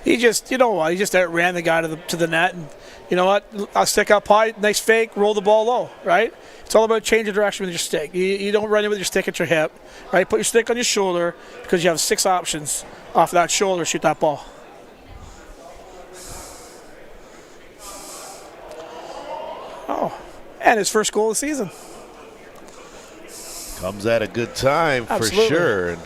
He just, you know what? He just outran the guy to the net, and you know what? I'll stick up high, nice fake, roll the ball low, right? It's all about changing direction with your stick. You don't run in with your stick at your hip, right? Put your stick on your shoulder because you have 6 options off that shoulder. Shoot that ball. Oh, and his first goal of the season. Comes at a good time. Absolutely. For sure. And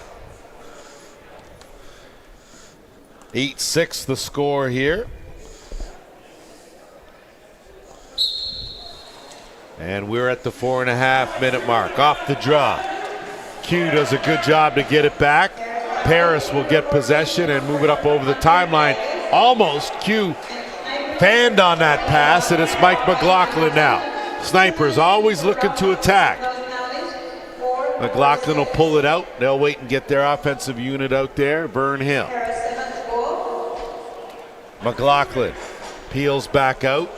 8-6 the score here. And we're at the 4.5-minute mark. Off the draw. Q does a good job to get it back. Paris will get possession and move it up over the timeline. Almost. Q fanned on that pass, and it's Mike McLaughlin now. Snipers always looking to attack. McLaughlin will pull it out. They'll wait and get their offensive unit out there. Vern Hill. McLaughlin peels back out.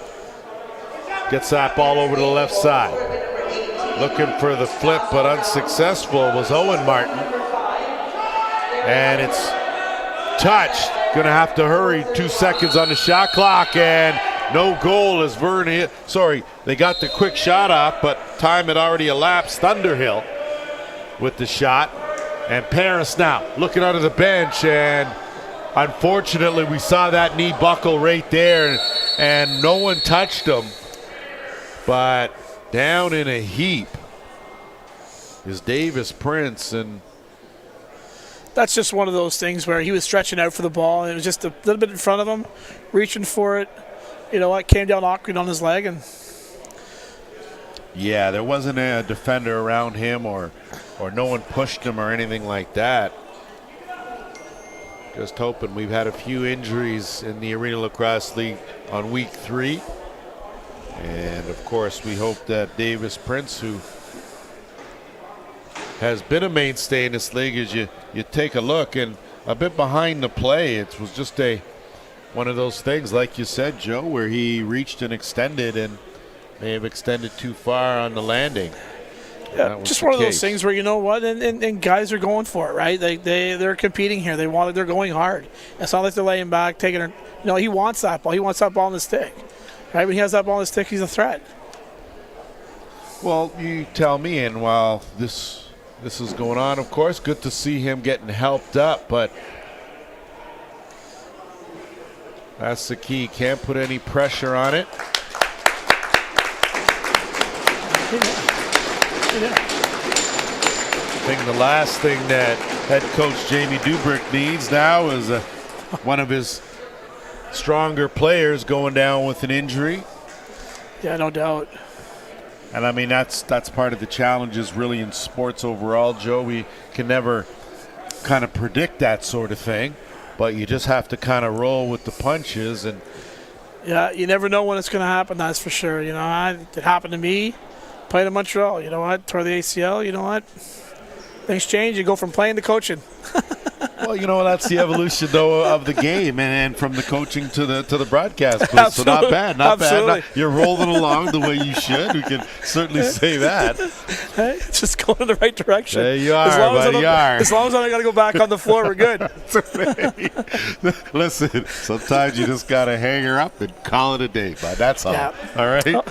Gets that ball over to the left side. Looking for the flip, but unsuccessful was Owen Martin. And it's touched. Gonna have to hurry. 2 seconds on the shot clock, and no goal as Vern Hill. Sorry, they got the quick shot off, but time had already elapsed. Thunderhill with the shot. And Paris now looking out of the bench, and unfortunately we saw that knee buckle right there, and no one touched him. But down in a heap is Davis Prince, and that's just one of those things where he was stretching out for the ball, and it was just a little bit in front of him, reaching for it. You know what? Came down awkward on his leg, and yeah, there wasn't a defender around him, or no one pushed him or anything like that. Just hoping. We've had a few injuries in the Arena Lacrosse League on week 3. And of course, we hope that Davis Prince, who has been a mainstay in this league, as you take a look, and a bit behind the play, it was just one of those things, like you said, Joe, where he reached and extended and may have extended too far on the landing. Yeah, just one of those things where, you know what, and guys are going for it, right? They're competing here. They're going hard. It's not like they're laying back, taking it. You know, he wants that ball. He wants that ball on the stick. Right, when he has that ball on his stick, he's a threat. Well, you tell me, and while this is going on, of course, good to see him getting helped up, but that's the key. Can't put any pressure on it. I think the last thing that head coach Jamie Dubrick needs now is one of his stronger players going down with an injury. Yeah, no doubt. And I mean, that's part of the challenges really in sports overall, Joe. We can never kind of predict that sort of thing, but you just have to kind of roll with the punches. And yeah, you never know when it's going to happen, that's for sure. You know, it happened to me. Played in Montreal, you know what? Tore the ACL, you know what? Things change. You go from playing to coaching. Well, you know, that's the evolution, though, of the game, and from the coaching to the broadcast booth. So not bad, not bad. You're rolling along the way you should. We can certainly say that. Hey, it's just going in the right direction. There you are, buddy. As long as I don't got to go back on the floor, we're good. Listen, sometimes you just got to hang her up and call it a day, bud. That's all. Yeah. All right?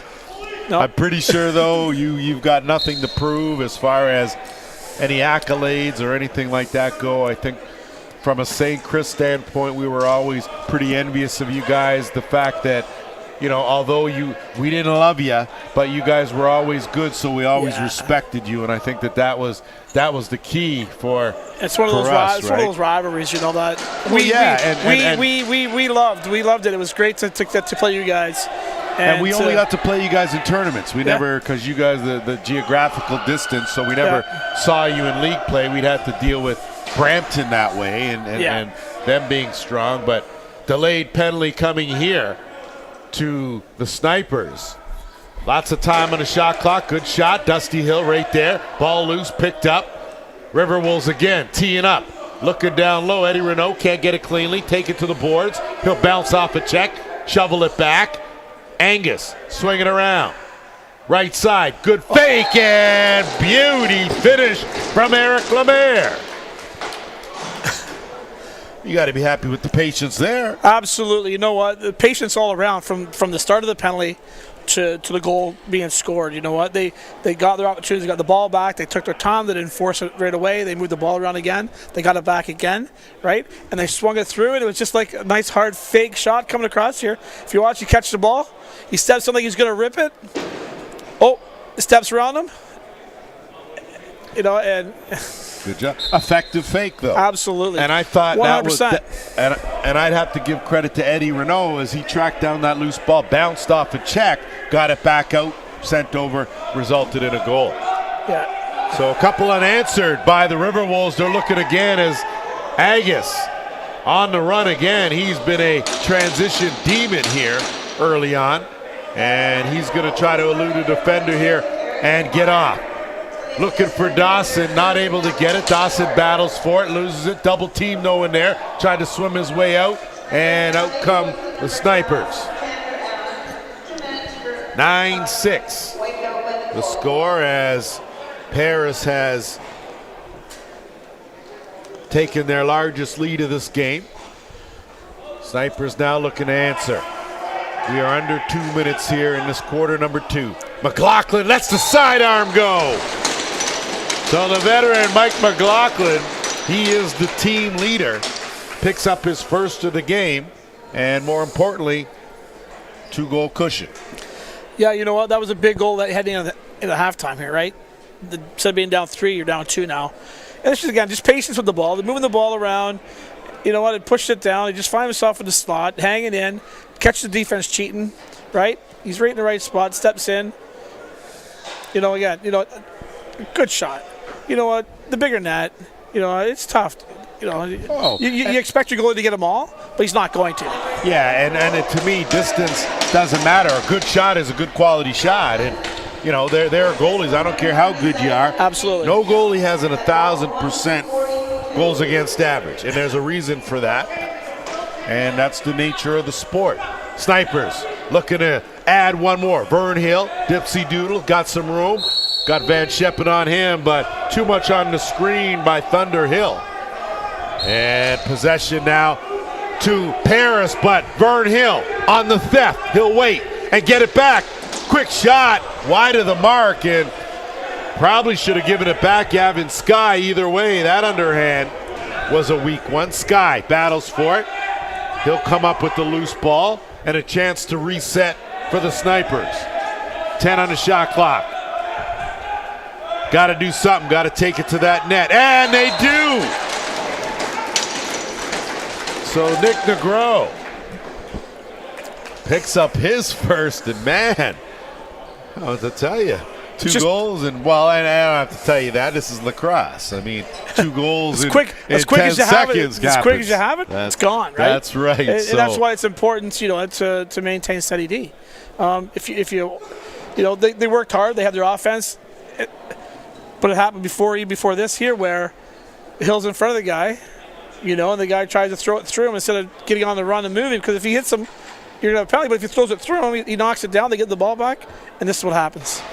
No. I'm pretty sure, though, you've got nothing to prove as far as any accolades or anything like that go. I think from a St. Chris standpoint, we were always pretty envious of you guys. The fact that, you know, although we didn't love you, but you guys were always good, so we always respected you. And I think that was the key for it's one of those us, one of those rivalries, you know, that we loved. We loved it. It was great to play you guys. And we only got to play you guys in tournaments. We never, because you guys, the geographical distance, so we never saw you in league play. We'd have to deal with Brampton that way and them being strong. But delayed penalty coming here to the Snipers. Lots of time on the shot clock. Good shot. Dusty Hill right there. Ball loose, picked up. Riverwolves again, teeing up. Looking down low. Eddie Renault can't get it cleanly. Take it to the boards. He'll bounce off a check. Shovel it back. Angus swinging around. Right side. Good fake and beauty finish from Eric Lemaire. You got to be happy with the patience there. Absolutely. You know what? The patience all around from the start of the penalty to the goal being scored. You know what? They got their opportunities. They got the ball back. They took their time. They didn't force it right away. They moved the ball around again. They got it back again, right? And they swung it through, and it was just like a nice, hard, fake shot coming across here. If you watch, he catches the ball. He steps something. He's going to rip it. Oh, steps around him. You know, and... Good job. Effective fake, though. Absolutely. And I thought 100%. that was, and I'd have to give credit to Eddie Renault as he tracked down that loose ball, bounced off a check, got it back out, sent over, resulted in a goal. Yeah. So a couple unanswered by the Riverwolves. They're looking again as Agus on the run again. He's been a transition demon here early on, and he's going to try to elude a defender here and get off. Looking for Dawson, not able to get it. Dawson battles for it, loses it. Double team, no one there. Tried to swim his way out, and out come the Snipers. 9-6. The score as Paris has taken their largest lead of this game. Snipers now looking to answer. We are under 2 minutes here in this quarter number 2. McLaughlin lets the sidearm go. So the veteran Mike McLaughlin, he is the team leader, picks up his first of the game, and more importantly, 2-goal cushion. Yeah, you know what? That was a big goal that heading into halftime here, right? Instead of being down 3, you're down 2 now. And this is, again, just patience with the ball. They're moving the ball around. You know what? He pushed it down. He just found himself in the slot, hanging in, catch the defense cheating, right? He's right in the right spot, steps in. You know, again, good shot. You know what? The bigger net, it's tough. You expect your goalie to get them all, but he's not going to. Yeah, and to me, distance doesn't matter. A good shot is a good quality shot. And, there are goalies. I don't care how good you are. Absolutely. No goalie has an 1,000% goals against average, and there's a reason for that. And that's the nature of the sport. Snipers looking to add one more. Vern Hill, Dipsy Doodle, got some room. Got Van Scheppen on him, but too much on the screen by Thunder Hill. And possession now to Paris, but Vern Hill on the theft. He'll wait and get it back. Quick shot, wide of the mark, and probably should have given it back. Gavin Sky, either way, that underhand was a weak one. Sky battles for it. He'll come up with the loose ball and a chance to reset for the Snipers. 10 on the shot clock. Got to do something. Got to take it to that net. And they do. So Nick Negro picks up his first. And, man, I want to tell you, 2 goals. And, well, I don't have to tell you that. This is lacrosse. I mean, 2 goals in 10 seconds. As quick as you have it, it's gone, right? That's right. And that's why it's important, to maintain steady D. If you they worked hard. They had their offense. But it happened before this here where Hill's in front of the guy, and the guy tries to throw it through him instead of getting on the run and moving, because if he hits him, you're going to have a penalty. But if he throws it through him, he knocks it down, they get the ball back, and this is what happens.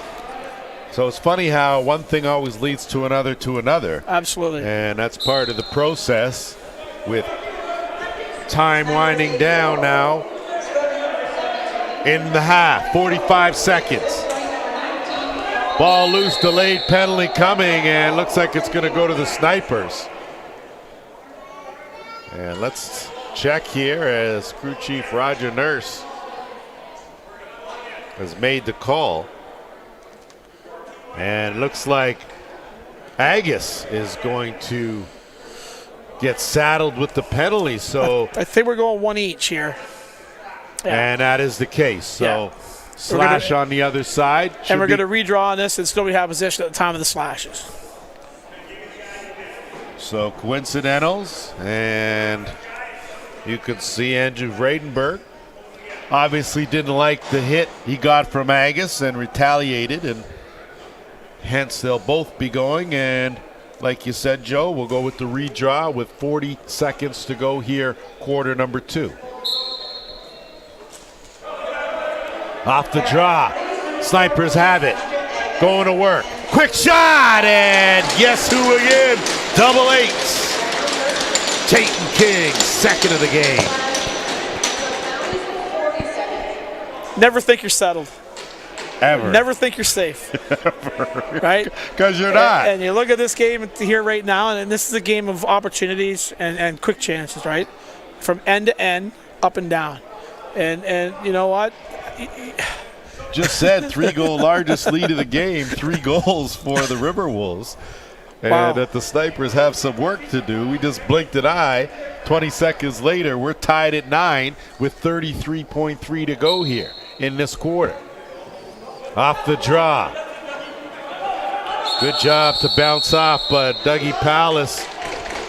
So it's funny how one thing always leads to another to another. Absolutely. And that's part of the process with time winding down now in the half, 45 seconds. Ball loose, delayed penalty coming, and looks like it's going to go to the Snipers. And let's check here as crew chief Roger Nurse has made the call. And it looks like Agus is going to get saddled with the penalty. So I think we're going 1 each here. Yeah. And that is the case. So. Yeah. Slash on the other side. And we're going to redraw on this and still have position at the time of the slashes. So coincidentals, and you could see Andrew Vredenberg obviously didn't like the hit he got from Agus and retaliated, and hence they'll both be going. And like you said, Joe, we'll go with the redraw with 40 seconds to go here, quarter number 2. Off the draw. Snipers have it. Going to work. Quick shot, and guess who again? Double eights. Chayton King, second of the game. Never think you're settled. Ever. Never think you're safe. Right? Because you're not. And you look at this game here right now, and this is a game of opportunities and quick chances, right? From end to end, up and down. And you know what? Just said 3-goal largest lead of the game, 3 goals for the Riverwolves. And Wow. that the Snipers have some work to do. We just blinked an eye. 20 seconds later, we're tied at 9 with 33.3 to go here in this quarter. Off the draw. Good job to bounce off, but Dougie Palace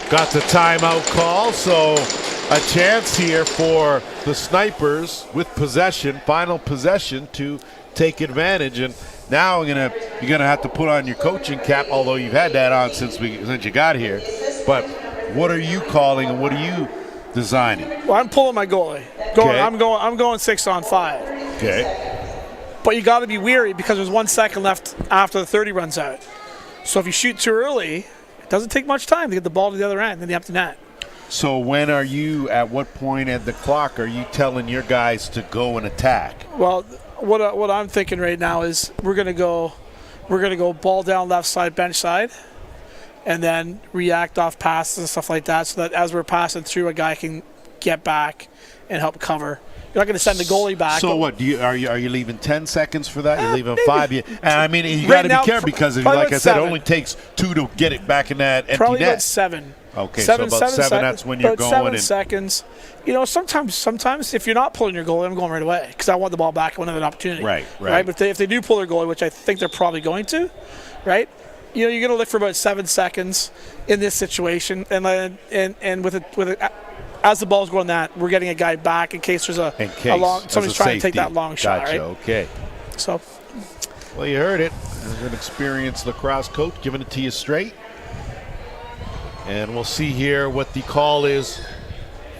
got the timeout call. So a chance here for the Snipers with possession, final possession, to take advantage. And now you're gonna have to put on your coaching cap, although you've had that on since you got here. But what are you calling and what are you designing? Well, I'm pulling my goalie. Okay. I'm going 6-on-5. Okay. But you got to be weary because there's 1 second left after the 30 runs out. So if you shoot too early, it doesn't take much time to get the ball to the other end in the empty net. So when are you, at what point at the clock are you telling your guys to go and attack? Well, what I'm thinking right now is we're gonna go ball down left side, bench side, and then react off passes and stuff like that, so that as we're passing through, a guy can get back and help cover. You're not going to send the goalie back. So what? Are you leaving 10 seconds for that? You're leaving maybe. 5. And I mean, you Right got to now, be careful because, probably like I said, it 7. only takes 2 to get it back in that empty Probably net. about 7. Okay, so about 7. Seconds, That's when you're about going. 7 seconds. You know, sometimes if you're not pulling your goalie, I'm going right away because I want the ball back. I want another opportunity. Right. But if they do pull their goalie, which I think they're probably going to, right? You know, you're going to look for about 7 seconds in this situation, and with it. As the ball's going that, we're getting a guy back in case there's somebody's trying to take that long shot, right? Okay. So, well, you heard it. There's an experienced lacrosse coach giving it to you straight. And we'll see here what the call is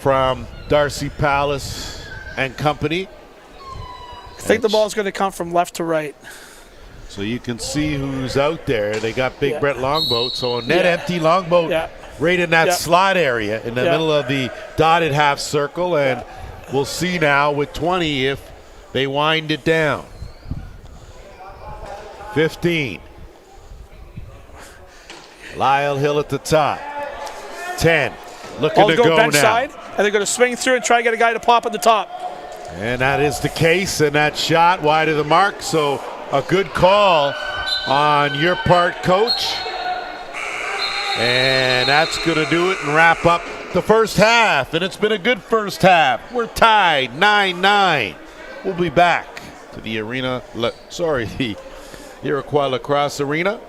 from Darcy Palace and company. I think the ball's going to come from left to right. So you can see who's out there. They got Big Brett Longboat. So a net empty Longboat right in that slot area in the middle of the dotted half circle. And we'll see now with 20 if they wind it down. 15. Lyle Hill at the top. 10. Looking to go bench now. Side, and they're going to swing through and try to get a guy to pop at the top. And that is the case, and that shot wide of the mark. So a good call on your part, Coach. And that's going to do it and wrap up the first half. And it's been a good first half. We're tied 9-9. We'll be back to the the Iroquois Lacrosse Arena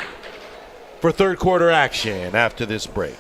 for third quarter action after this break.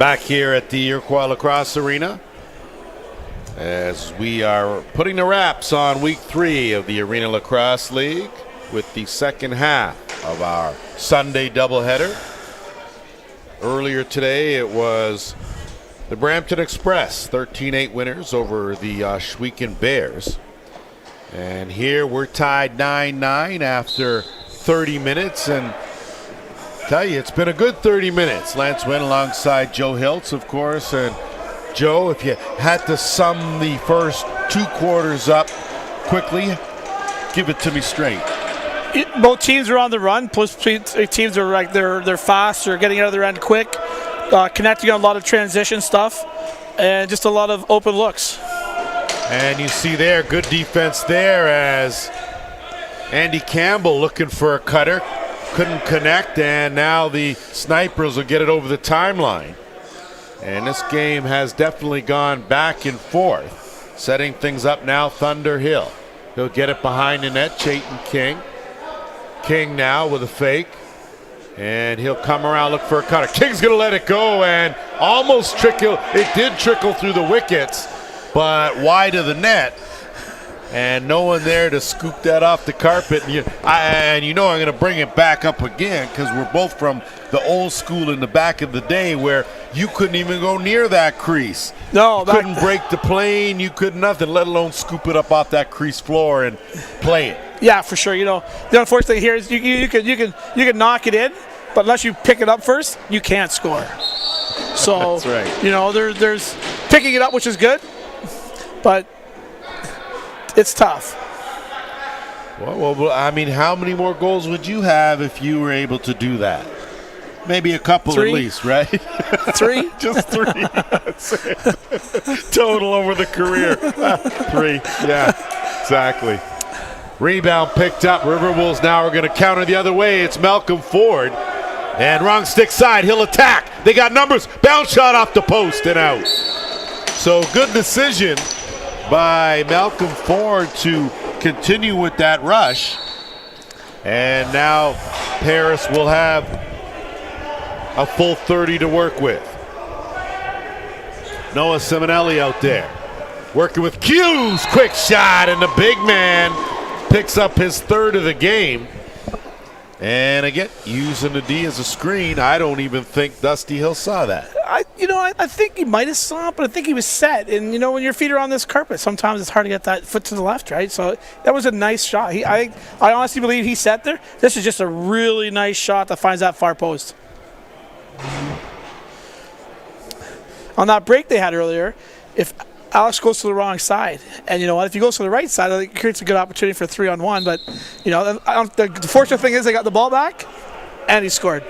Back here at the Iroquois Lacrosse Arena as we are putting the wraps on week 3 of the Arena Lacrosse League with the second half of our Sunday doubleheader. Earlier today it was the Brampton Express 13-8 winners over the Shwekin Bears. And here we're tied 9-9 after 30 minutes, and tell you, it's been a good 30 minutes. Lance went alongside Joe Hiltz, of course. And Joe, if you had to sum the first 2 quarters up quickly, give it to me straight. Both teams are on the run. Both teams are like they're fast. They're getting out of their end quick, connecting on a lot of transition stuff, and just a lot of open looks. And you see there, good defense there as Andy Campbell looking for a cutter. Couldn't connect, and now the Snipers will get it over the timeline. And this game has definitely gone back and forth. Setting things up now, Thunder Hill. He'll get it behind the net, Chayton King. King now with a fake. And he'll come around, look for a cutter. King's gonna let it go, and almost it did trickle through the wickets, but wide of the net. And no one there to scoop that off the carpet. And you know I'm going to bring it back up again because we're both from the old school in the back of the day where you couldn't even go near that crease. No, you couldn't break the plane. You could nothing, let alone scoop it up off that crease floor and play it. Yeah, for sure. You know, the unfortunate thing here is you can knock it in, but unless you pick it up first, you can't score. So that's right. You know, there's picking it up, which is good, but it's tough. Well, I mean, how many more goals would you have if you were able to do that? Maybe a couple 3. at least, right? 3? Just 3. That's it. Total over the career. 3. Yeah, exactly. Rebound picked up. Riverwolves now are going to counter the other way. It's Malcolm Ford. And wrong stick side. He'll attack. They got numbers. Bounce shot off the post and out. So good decision by Malcolm Ford to continue with that rush. And now Paris will have a full 30 to work with. Noah Simonelli out there working with Hughes. Quick shot, and the big man picks up his 3rd of the game. And again, using the D as a screen. I don't even think Dusty Hill saw that. I think he might have saw it, but I think he was set. And, when your feet are on this carpet, sometimes it's hard to get that foot to the left, right? So that was a nice shot. I honestly believe he sat there. This is just a really nice shot that finds that far post. On that break they had earlier, if Alex goes to the wrong side, and if he goes to the right side, it creates a good opportunity for 3-on-1. But, the fortunate thing is they got the ball back, and he scored.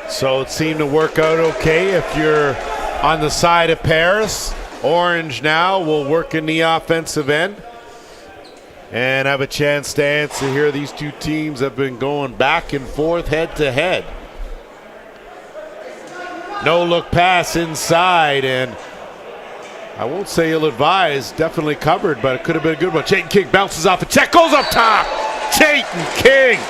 So it seemed to work out okay if you're on the side of Paris. Orange now will work in the offensive end and have a chance to answer here. These two teams have been going back and forth head to head. No look pass inside, and I won't say ill-advised, definitely covered, but it could have been a good one. Chayton King bounces off a check, goes up top. Chayton King.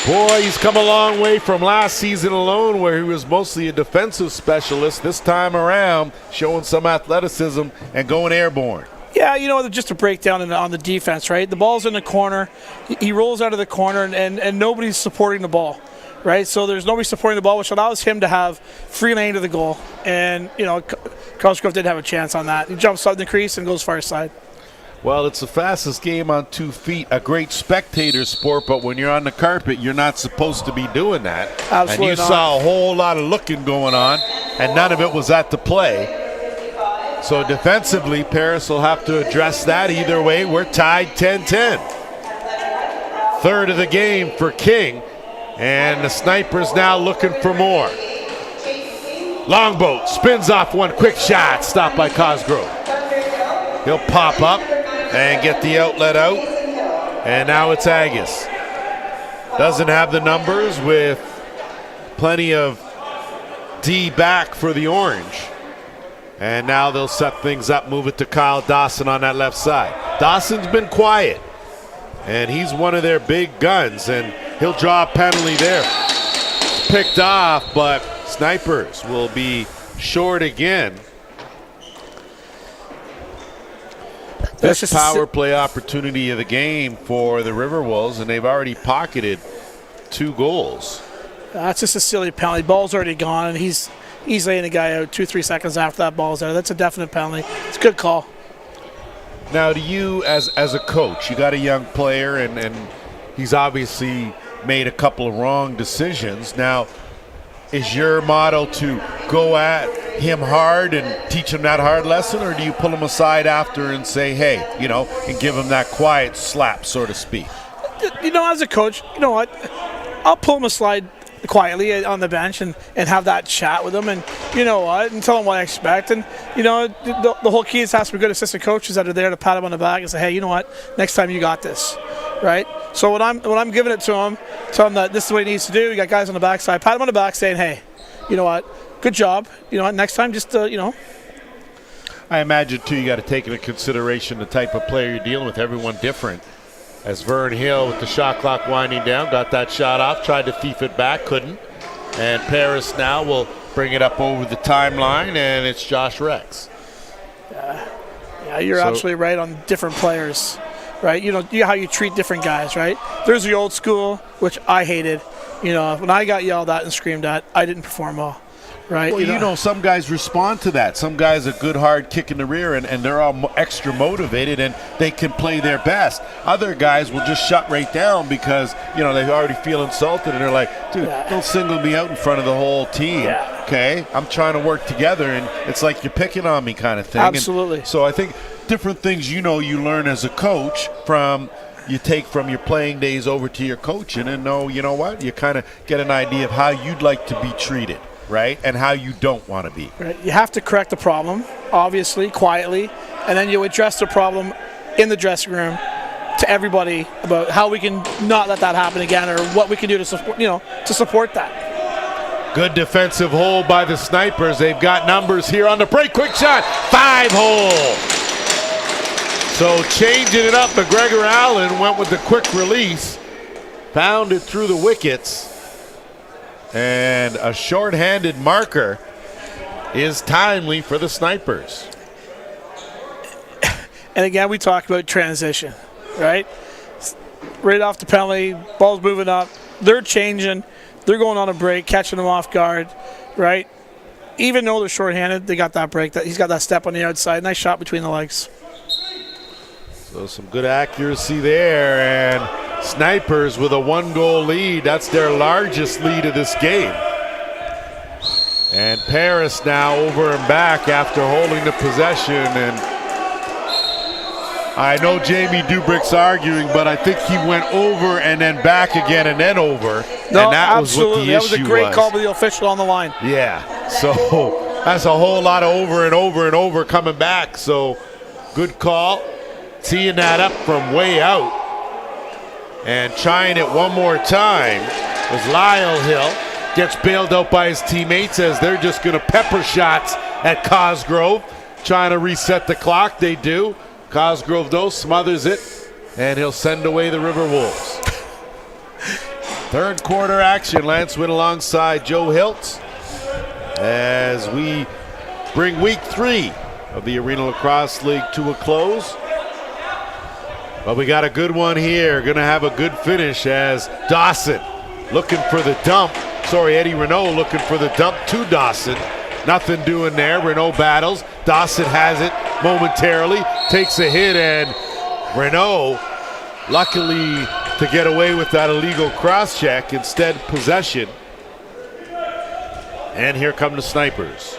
Boy, he's come a long way from last season alone where he was mostly a defensive specialist. This time around, showing some athleticism and going airborne. Yeah, just a breakdown on the defense, right? The ball's in the corner. He rolls out of the corner, and nobody's supporting the ball, right? So there's nobody supporting the ball, which allows him to have free lane to the goal. And, Cosgrove did have a chance on that. He jumps out the crease and goes far side. Well, it's the fastest game on 2 feet, a great spectator sport, but when you're on the carpet, you're not supposed to be doing that. Absolutely and you not. saw a whole lot of looking going on, and none of it was at the play. So defensively, Paris will have to address that. Either way, we're tied 10-10. 3rd of the game for King, and the Snipers now looking for more. Longboat spins off one, quick shot, stopped by Cosgrove. He'll pop up and get the outlet out, and now it's Agus. Doesn't have the numbers with plenty of D back for the Orange. And now they'll set things up, move it to Kyle Dawson on that left side. Dawson's been quiet, and he's one of their big guns, and he'll draw a penalty there. picked off, but Snipers will be short again. Best power play opportunity of the game for the Riverwolves, and they've already pocketed 2 goals. That's just a silly penalty. Ball's already gone, and he's laying the guy out 2-3 seconds after that ball's out. That's a definite penalty. It's a good call. Now, do you, as a coach, you got a young player, and he's obviously made a couple of wrong decisions. Now, is your motto to go at him hard and teach him that hard lesson, or do you pull him aside after and say, hey, and give him that quiet slap, so to speak? As a coach, you know what? I'll pull him aside quietly on the bench and have that chat with him, and and tell him what I expect. And the whole key is has to be good assistant coaches that are there to pat him on the back and say, hey, you know what, next time you got this, right? So when I'm giving it to him, tell him that this is what he needs to do. You got guys on the backside, pat him on the back saying, hey, you know what, good job, next time just I imagine too you got to take into consideration the type of player you're dealing with. Everyone different. As Vern Hill, with the shot clock winding down, got that shot off, tried to thief it back, couldn't. And Paris now will bring it up over the timeline, and it's Josh Rex. Yeah, you're absolutely right on different players, right? How you treat different guys, right? There's the old school, which I hated. When I got yelled at and screamed at, I didn't perform well. Right. Well, some guys respond to that. Some guys a good hard kick in the rear, and they're all extra motivated, and they can play their best. Other guys will just shut right down because, they already feel insulted, and they're like, dude, don't single me out in front of the whole team. Yeah. Okay? I'm trying to work together, and it's like you're picking on me kind of thing. Absolutely. And so I think different things you learn as a coach you take from your playing days over to your coaching, and you know what? You kind of get an idea of how you'd like to be treated. Right, and how you don't want to be. Right. You have to correct the problem, obviously, quietly, and then you address the problem in the dressing room to everybody about how we can not let that happen again, or what we can do to support that. Good defensive hold by the Snipers. They've got numbers here on the break. Quick shot, 5-hole. So changing it up, McGregor Allen went with the quick release, found it through the wickets. And a short-handed marker is timely for the Snipers. And again, we talked about transition, right? Right off the penalty, ball's moving up. They're changing. They're going on a break, catching them off guard, right? Even though they're short-handed, they got that break. He's got that step on the outside. Nice shot between the legs. So some good accuracy there, and Snipers with a 1-goal lead. That's their largest lead of this game. And Paris now over and back after holding the possession. And I know Jamie Dubrick's arguing, but I think he went over and then back again and then over. No, and that absolutely. was what the issue was. That was a great call by the official on the line. Yeah, so that's a whole lot of over and over and over coming back. So good call. Teeing that up from way out. And trying it one more time was Lyle Hill. Gets bailed out by his teammates as they're just going to pepper shots at Cosgrove. Trying to reset the clock. They do. Cosgrove, though, smothers it. And he'll send away the Riverwolves. Third quarter action. Lance Witt alongside Joe Hiltz as we bring week 3 of the Arena Lacrosse League to a close. But we got a good one here. Going to have a good finish as Dawson looking for the dump. Eddie Renault looking for the dump to Dawson. Nothing doing there. Renault battles. Dawson has it momentarily. Takes a hit, and Renault, luckily to get away with that illegal cross-check, instead possession. And here come the Snipers.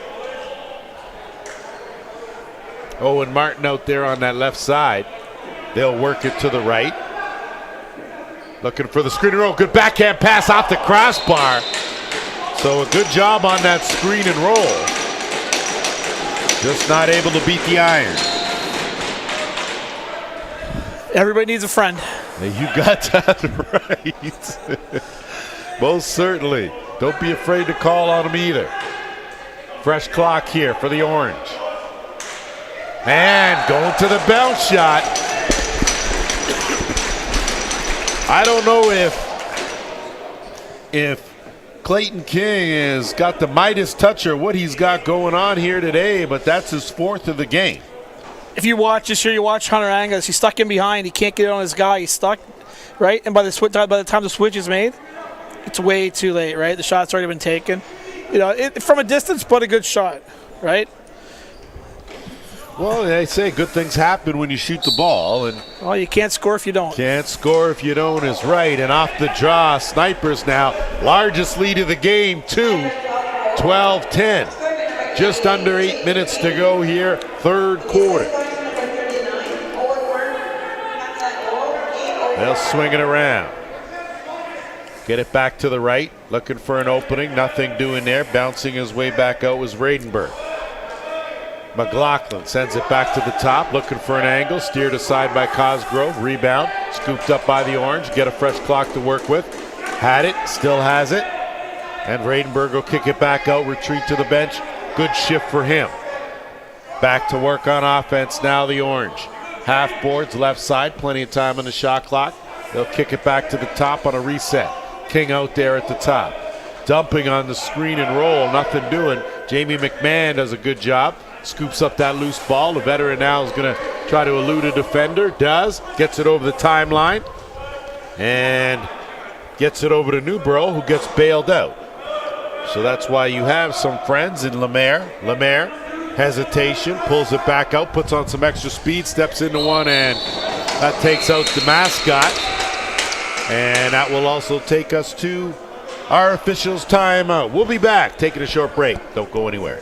Owen Martin out there on that left side. They'll work it to the right. Looking for the screen and roll. Good backhand pass off the crossbar. So a good job on that screen and roll. Just not able to beat the iron. Everybody needs a friend. You got that right. Most certainly. Don't be afraid to call on them either. Fresh clock here for the Orange. And going to the bounce shot. I don't know if Clayton King has got the Midas touch or what he's got going on here today, but that's his 4th of the game. If you watch this year, you watch Hunter Angus. He's stuck in behind. He can't get it on his guy. He's stuck, right? And by the time the switch is made, it's way too late, right? The shot's already been taken. You know, from a distance, but a good shot, right? Well, they say good things happen when you shoot the ball, and well, you can't score if you don't. Can't score if you don't is right. And off the draw, Snipers now largest lead of the game, 12-10. Just under 8 minutes to go here, 3rd quarter. They'll swing it around. Get it back to the right, looking for an opening. Nothing doing there. Bouncing his way back out was Radenberg. McLaughlin sends it back to the top, looking for an angle. Steered aside by Cosgrove. Rebound, scooped up by the Orange. Get a fresh clock to work with. Had it, still has it. And Radenberg will kick it back out, retreat to the bench. Good shift for him. Back to work on offense now, the Orange. Half boards, left side, plenty of time on the shot clock. They'll kick it back to the top on a reset. King out there at the top. Dumping on the screen and roll, nothing doing. Jamie McMahon does a good job. Scoops up that loose ball. The veteran now is going to try to elude a defender. Does. Gets it over the timeline. And gets it over to Newborough, who gets bailed out. So that's why you have some friends in Lemaire. Lemaire, hesitation, pulls it back out, puts on some extra speed, steps into one, and that takes out the mascot. And that will also take us to our officials' timeout. We'll be back, taking a short break. Don't go anywhere.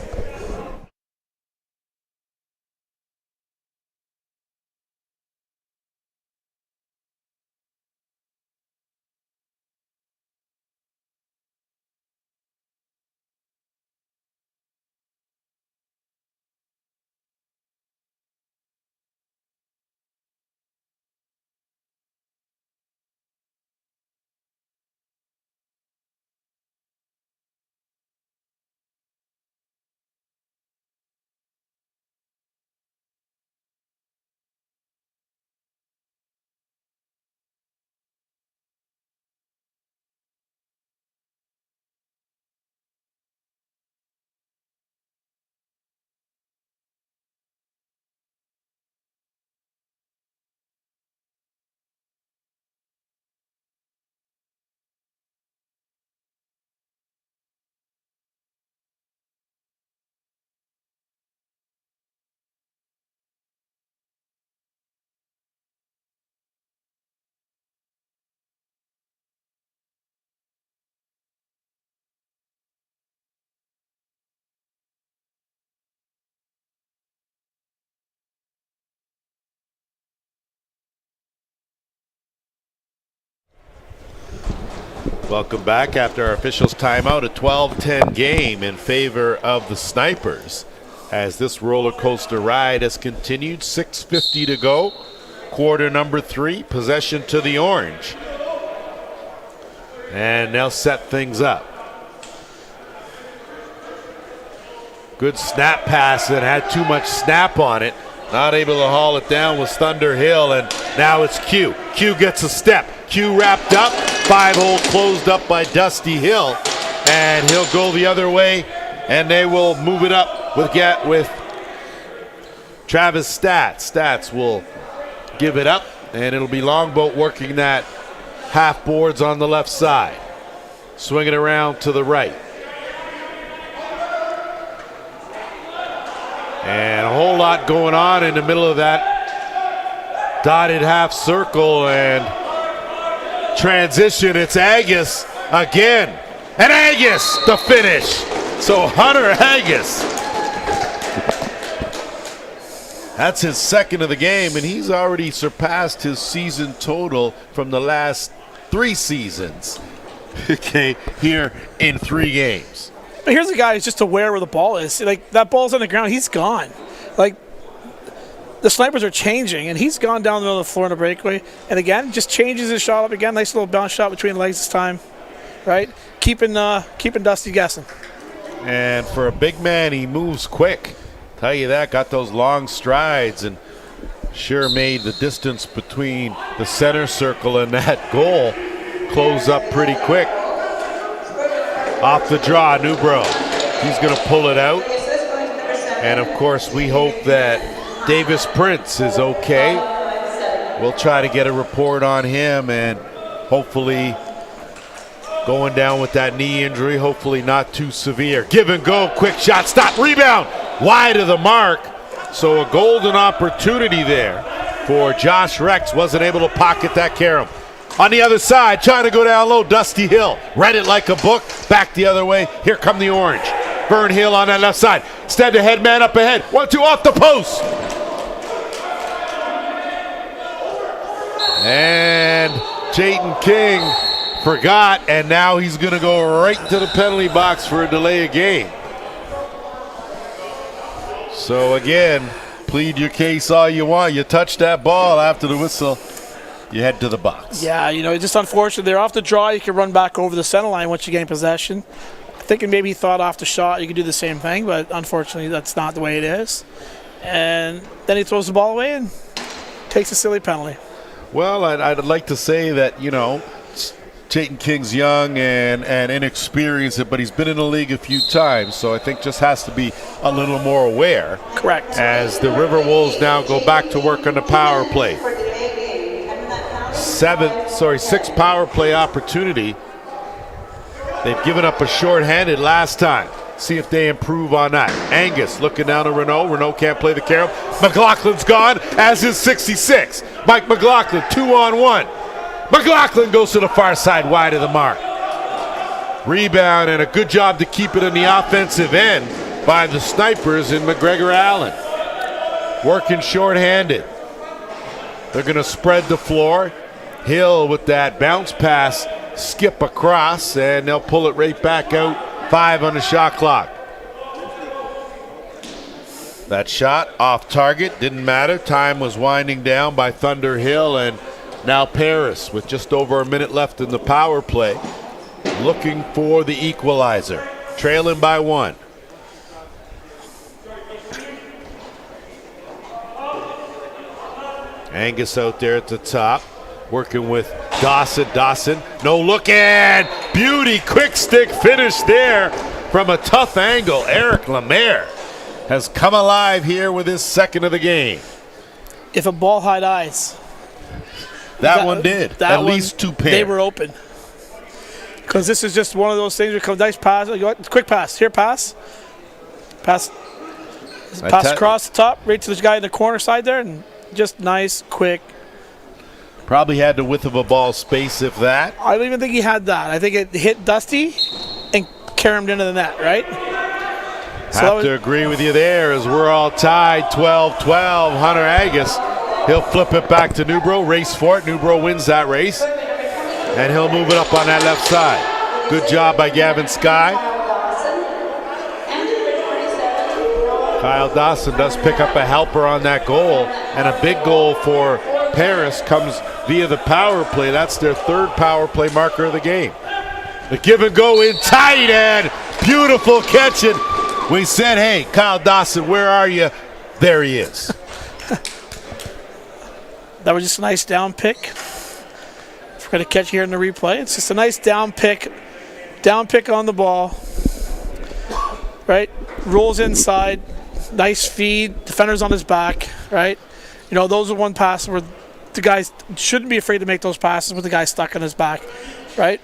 Welcome back after our officials' timeout. A 12-10 game in favor of the Snipers as this roller coaster ride has continued. 6:50 to go. Quarter number 3. Possession to the Orange. And they'll set things up. Good snap pass that had too much snap on it. Not able to haul it down was Thunder Hill, and now it's Q. Q gets a step. Q wrapped up. 5-hole closed up by Dusty Hill, and he'll go the other way, and they will move it up with Travis Stats. Stats will give it up, and it'll be Longboat working that half boards on the left side. Swing it around to the right. And a whole lot going on in the middle of that dotted half circle, and transition. It's Agus again, and Agus the finish. So Hunter Agus, that's his 2nd of the game, and he's already surpassed his season total from the last 3 seasons. Okay, here in 3 games. But here's a guy who's just aware where the ball is. Like, that ball's on the ground, he's gone. Like, the Snipers are changing, and he's gone down the middle of the floor in a breakaway. And again, just changes his shot up again. Nice little bounce shot between legs this time, right? Keeping Dusty guessing. And for a big man, he moves quick. Tell you that, got those long strides, and sure made the distance between the center circle and that goal close up pretty quick. Off the draw, Newbro. He's going to pull it out. And, of course, we hope that Davis Prince is okay. We'll try to get a report on him, and hopefully going down with that knee injury, hopefully not too severe. Give and go, quick shot, stop, rebound, wide of the mark. So a golden opportunity there for Josh Rex. Wasn't able to pocket that carom. On the other side, trying to go down low, Dusty Hill. Read it like a book, back the other way. Here come the Orange. Vern Hill on that left side. Instead, the head man up ahead. 1-2 off the post. And Jayden King forgot, and now he's going to go right to the penalty box for a delay of game. So again, plead your case all you want. You touch that ball after the whistle, you head to the box. Yeah, it's just unfortunate. They're off the draw. You can run back over the center line once you gain possession. Thinking maybe he thought off the shot you could do the same thing, but unfortunately that's not the way it is. And then he throws the ball away and takes a silly penalty. Well, I'd like to say that, Jayden King's young and inexperienced, but he's been in the league a few times, so I think just has to be a little more aware. Correct. As the Riverwolves now go back to work on the power play. 6 power play opportunity. They've given up a short-handed last time. See if they improve on that. Angus looking down to Renault. Renault can't play the carom. McLaughlin's gone, as is 66. Mike McLaughlin, 2-on-1. McLaughlin goes to the far side, wide of the mark. Rebound, and a good job to keep it in the offensive end by the snipers in McGregor Allen. Working short-handed. They're going to spread the floor. Hill with that bounce pass, skip across, and they'll pull it right back out. 5 on the shot clock. That shot off target, didn't matter. Time was winding down by Thunder Hill, and now Paris with just over a minute left in the power play, looking for the equalizer, trailing by 1. Angus out there at the top, working with Dawson. Dawson, no look, and beauty, quick stick finish there from a tough angle. Eric Lemaire has come alive here with his second of the game. If a ball had eyes. That one did. At least 2 pairs. They were open. Because this is just one of those things where comes nice pass. Quick pass. Here, pass. Pass across the top, right to this guy in the corner side there, and just nice, quick. Probably had the width of a ball space, if that. I don't even think he had that. I think it hit Dusty and caromed into the net, right? Have to agree with you there, as we're all tied 12-12. Hunter Angus, he'll flip it back to Newbro, race for it. Newbro wins that race, and he'll move it up on that left side. Good job by Gavin Skye. Kyle Dawson does pick up a helper on that goal, and a big goal for Paris comes via the power play. That's their 3rd power play marker of the game. The give and go in tight, and beautiful catch. And we said, hey, Kyle Dawson, where are you? There he is. That was just a nice down pick. If we're going to catch here in the replay, it's just a nice down pick on the ball. Right? Rolls inside. Nice feed. Defender's on his back. Right? Those are one passes where the guys shouldn't be afraid to make those passes with the guy stuck on his back. Right?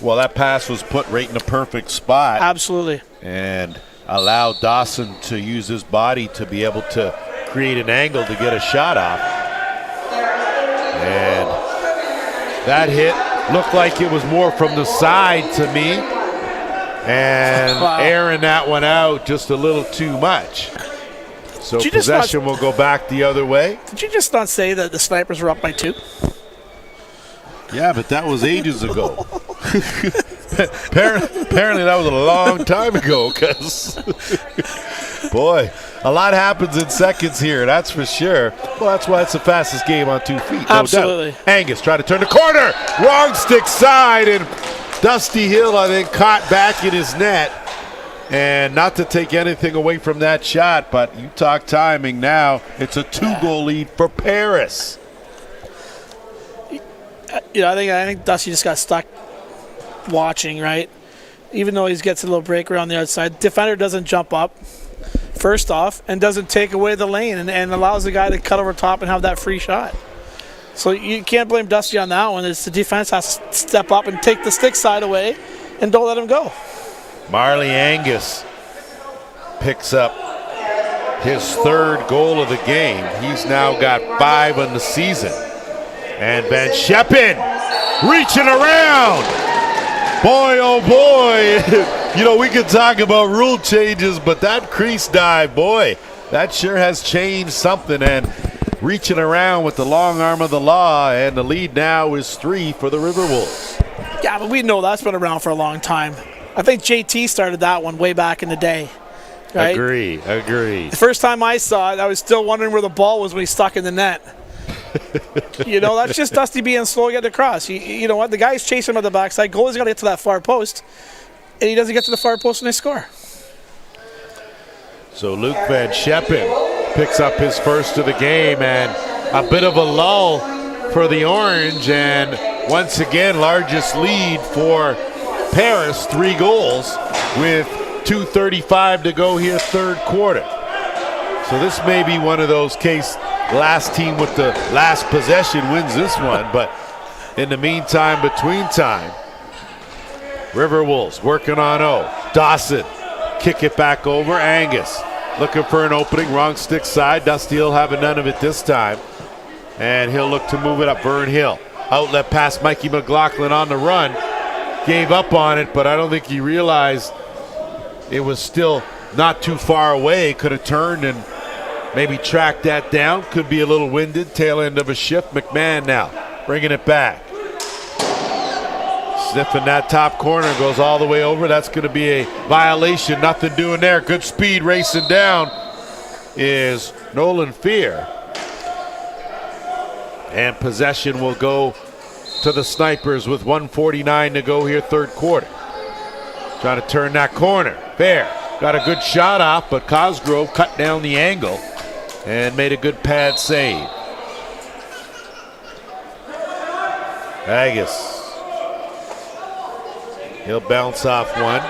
Well, that pass was put right in the perfect spot. Absolutely. And allowed Dawson to use his body to be able to create an angle to get a shot off. And that hit looked like it was more from the side to me. And wow. Airing that one out just a little too much. So possession will go back the other way. Did you just not say that the snipers were up by 2? Yeah, but that was ages ago. Apparently that was a long time ago, because, boy, a lot happens in seconds here, that's for sure. Well, that's why it's the fastest game on 2 feet, no Absolutely. doubt. Angus trying to turn the corner. Wrong stick side, and Dusty Hill, I think, caught back in his net. And not to take anything away from that shot, but you talk timing now. It's a 2-goal lead for Paris. I think Dusty just got stuck watching, right? even though he gets a little break around the outside, defender doesn't jump up, first off, and doesn't take away the lane and allows the guy to cut over top and have that free shot. So you can't blame Dusty on that one. It's the defense has to step up and take the stick side away and don't let him go. Marley Angus picks up his 3rd goal of the game. He's now got 5 on the season. And Van Scheppen reaching around. Boy, oh boy. You know, we could talk about rule changes, but that crease dive, boy, that sure has changed something. And reaching around with the long arm of the law, and the lead now is 3 for the Riverwolves. Yeah, but we know that's been around for a long time. I think JT started that one way back in the day. Right? Agree. The first time I saw it, I was still wondering where the ball was when he stuck in the net. You know, that's just Dusty being slow to get across. You know what? The guy's chasing him at the backside. Goalie's got to get to that far post, and he doesn't get to the far post when they score. So Luke Van Scheppen picks up his first of the game, and a bit of a lull for the Orange, and once again, largest lead for Paris, 3 goals with 2:35 to go here, 3rd quarter. So this may be one of those last team with the last possession wins this one, but in the meantime, between time, Riverwolves working on O. Dawson, kick it back over. Angus looking for an opening, wrong stick side. Dusty will have none of it this time, and he'll look to move it up. Vern Hill, outlet pass, Mikey McLaughlin on the run, gave up on it, but I don't think he realized it was still not too far away. Could have turned and maybe tracked that down. Could be a little winded. Tail end of a shift. McMahon now bringing it back. Sniffing that top corner, goes all the way over. That's going to be a violation. Nothing doing there. Good speed racing down is Nolan Fear. And possession will go to the Snipers with 1:49 to go here, 3rd quarter. Trying to turn that corner. Fair. Got a good shot off, but Cosgrove cut down the angle and made a good pad save. Agus. He'll bounce off one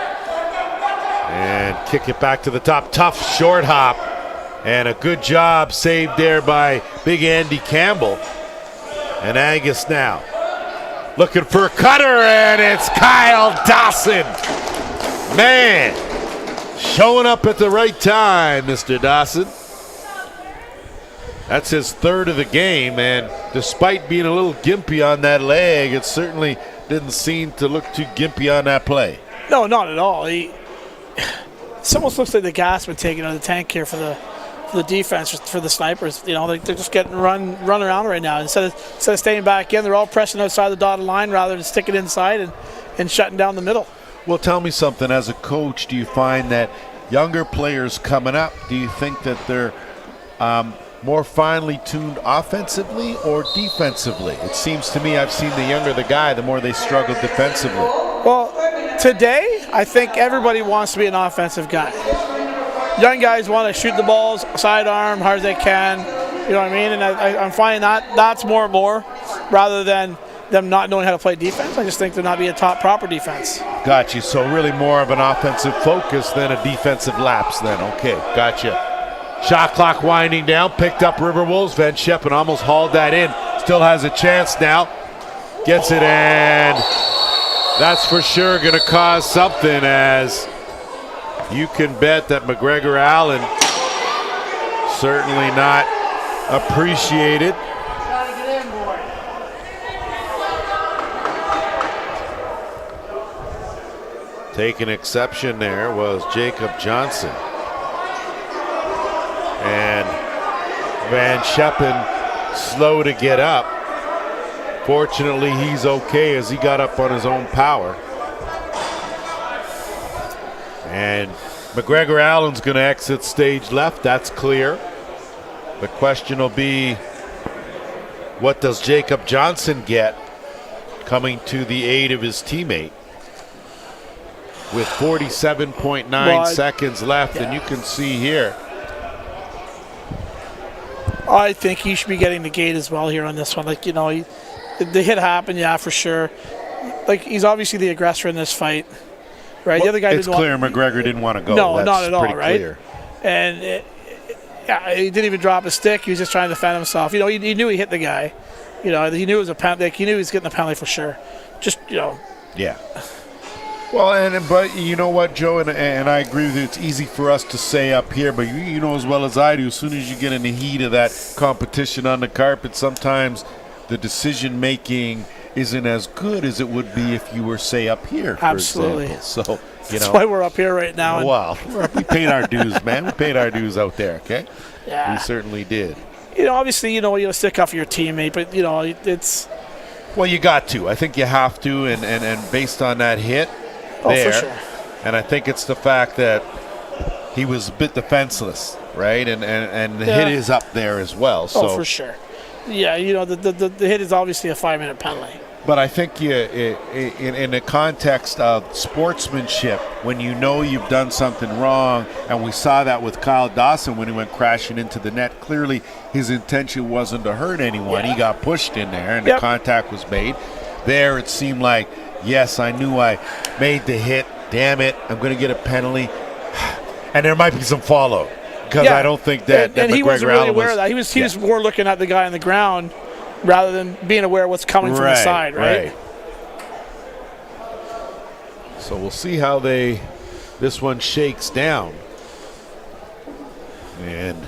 and kick it back to the top. Tough short hop, and a good job saved there by Big Andy Campbell. And Agus now looking for a cutter, and it's Kyle Dawson. Man, showing up at the right time, Mr. Dawson. That's his 3rd of the game, and despite being a little gimpy on that leg, it certainly didn't seem to look too gimpy on that play. No, not at all. It almost looks like the gas been taken out of the tank here for the defense, for the Snipers. You know, they're just getting run around right now. Instead of staying back in, they're all pressing outside the dotted line rather than sticking inside and shutting down the middle. Well, tell me something. As a coach, do you find that younger players coming up, do you think that they're more finely tuned offensively or defensively? It seems to me I've seen the younger the guy, the more they struggle defensively. Well, today, I think everybody wants to be an offensive guy. Young guys want to shoot the balls, sidearm, hard as they can. You know what I mean? And I'm finding that's more and more rather than them not knowing how to play defense. I just think they're not being a top proper defense. Got you. So really more of an offensive focus than a defensive lapse then. Okay, gotcha. Shot clock winding down, picked up Riverwolves. Van Scheppen almost hauled that in. Still has a chance now. Gets it, and that's for sure going to cause something, as you can bet that McGregor Allen certainly not appreciated. Taking exception there was Jacob Johnson. And Van Scheppen slow to get up. Fortunately, he's okay as he got up on his own power. And McGregor Allen's going to exit stage left. That's clear. The question will be, what does Jacob Johnson get coming to the aid of his teammate? With 47.9 seconds left, and you can see here. I think he should be getting the gate as well here on this one. Like, you know, the hit happened, yeah, for sure. Like, he's obviously the aggressor in this fight, right? The other guy it's clear McGregor didn't want to go. No, That's not at all, pretty right? Clear. And he didn't even drop a stick. He was just trying to defend himself. You know, he knew he hit the guy. You know, he knew it was a penalty. Like, he knew he was getting a penalty for sure. Just, you know. Yeah. Well, but you know what, Joe, and I agree with you. It's easy for us to say up here, but you know as well as I do, as soon as you get in the heat of that competition on the carpet, sometimes the decision-making isn't as good as it would be if you were, say, up here, for Absolutely. example. So, you That's know. why we're up here right now. Well, we paid our dues, man. We paid our dues out there, okay? Yeah. We certainly did. You know, obviously, you know, stick up for your teammate, but, you know, it's... Well, you got to. I think you have to, and based on that hit for sure. And I think it's the fact that he was a bit defenseless, right? And the hit is up there as well. So. For sure. Yeah, you know, the hit is obviously a 5-minute penalty. But I think in the context of sportsmanship, when you know you've done something wrong, and we saw that with Kyle Dawson when he went crashing into the net, clearly his intention wasn't to hurt anyone. Yeah. He got pushed in there, and the contact was made. There it seemed like, yes, I knew I made the hit. Damn it, I'm going to get a penalty. And there might be some follow, because I don't think that and he wasn't really Allen aware of that. He was more looking at the guy on the ground rather than being aware of what's coming from the side, right? So we'll see how this one shakes down. And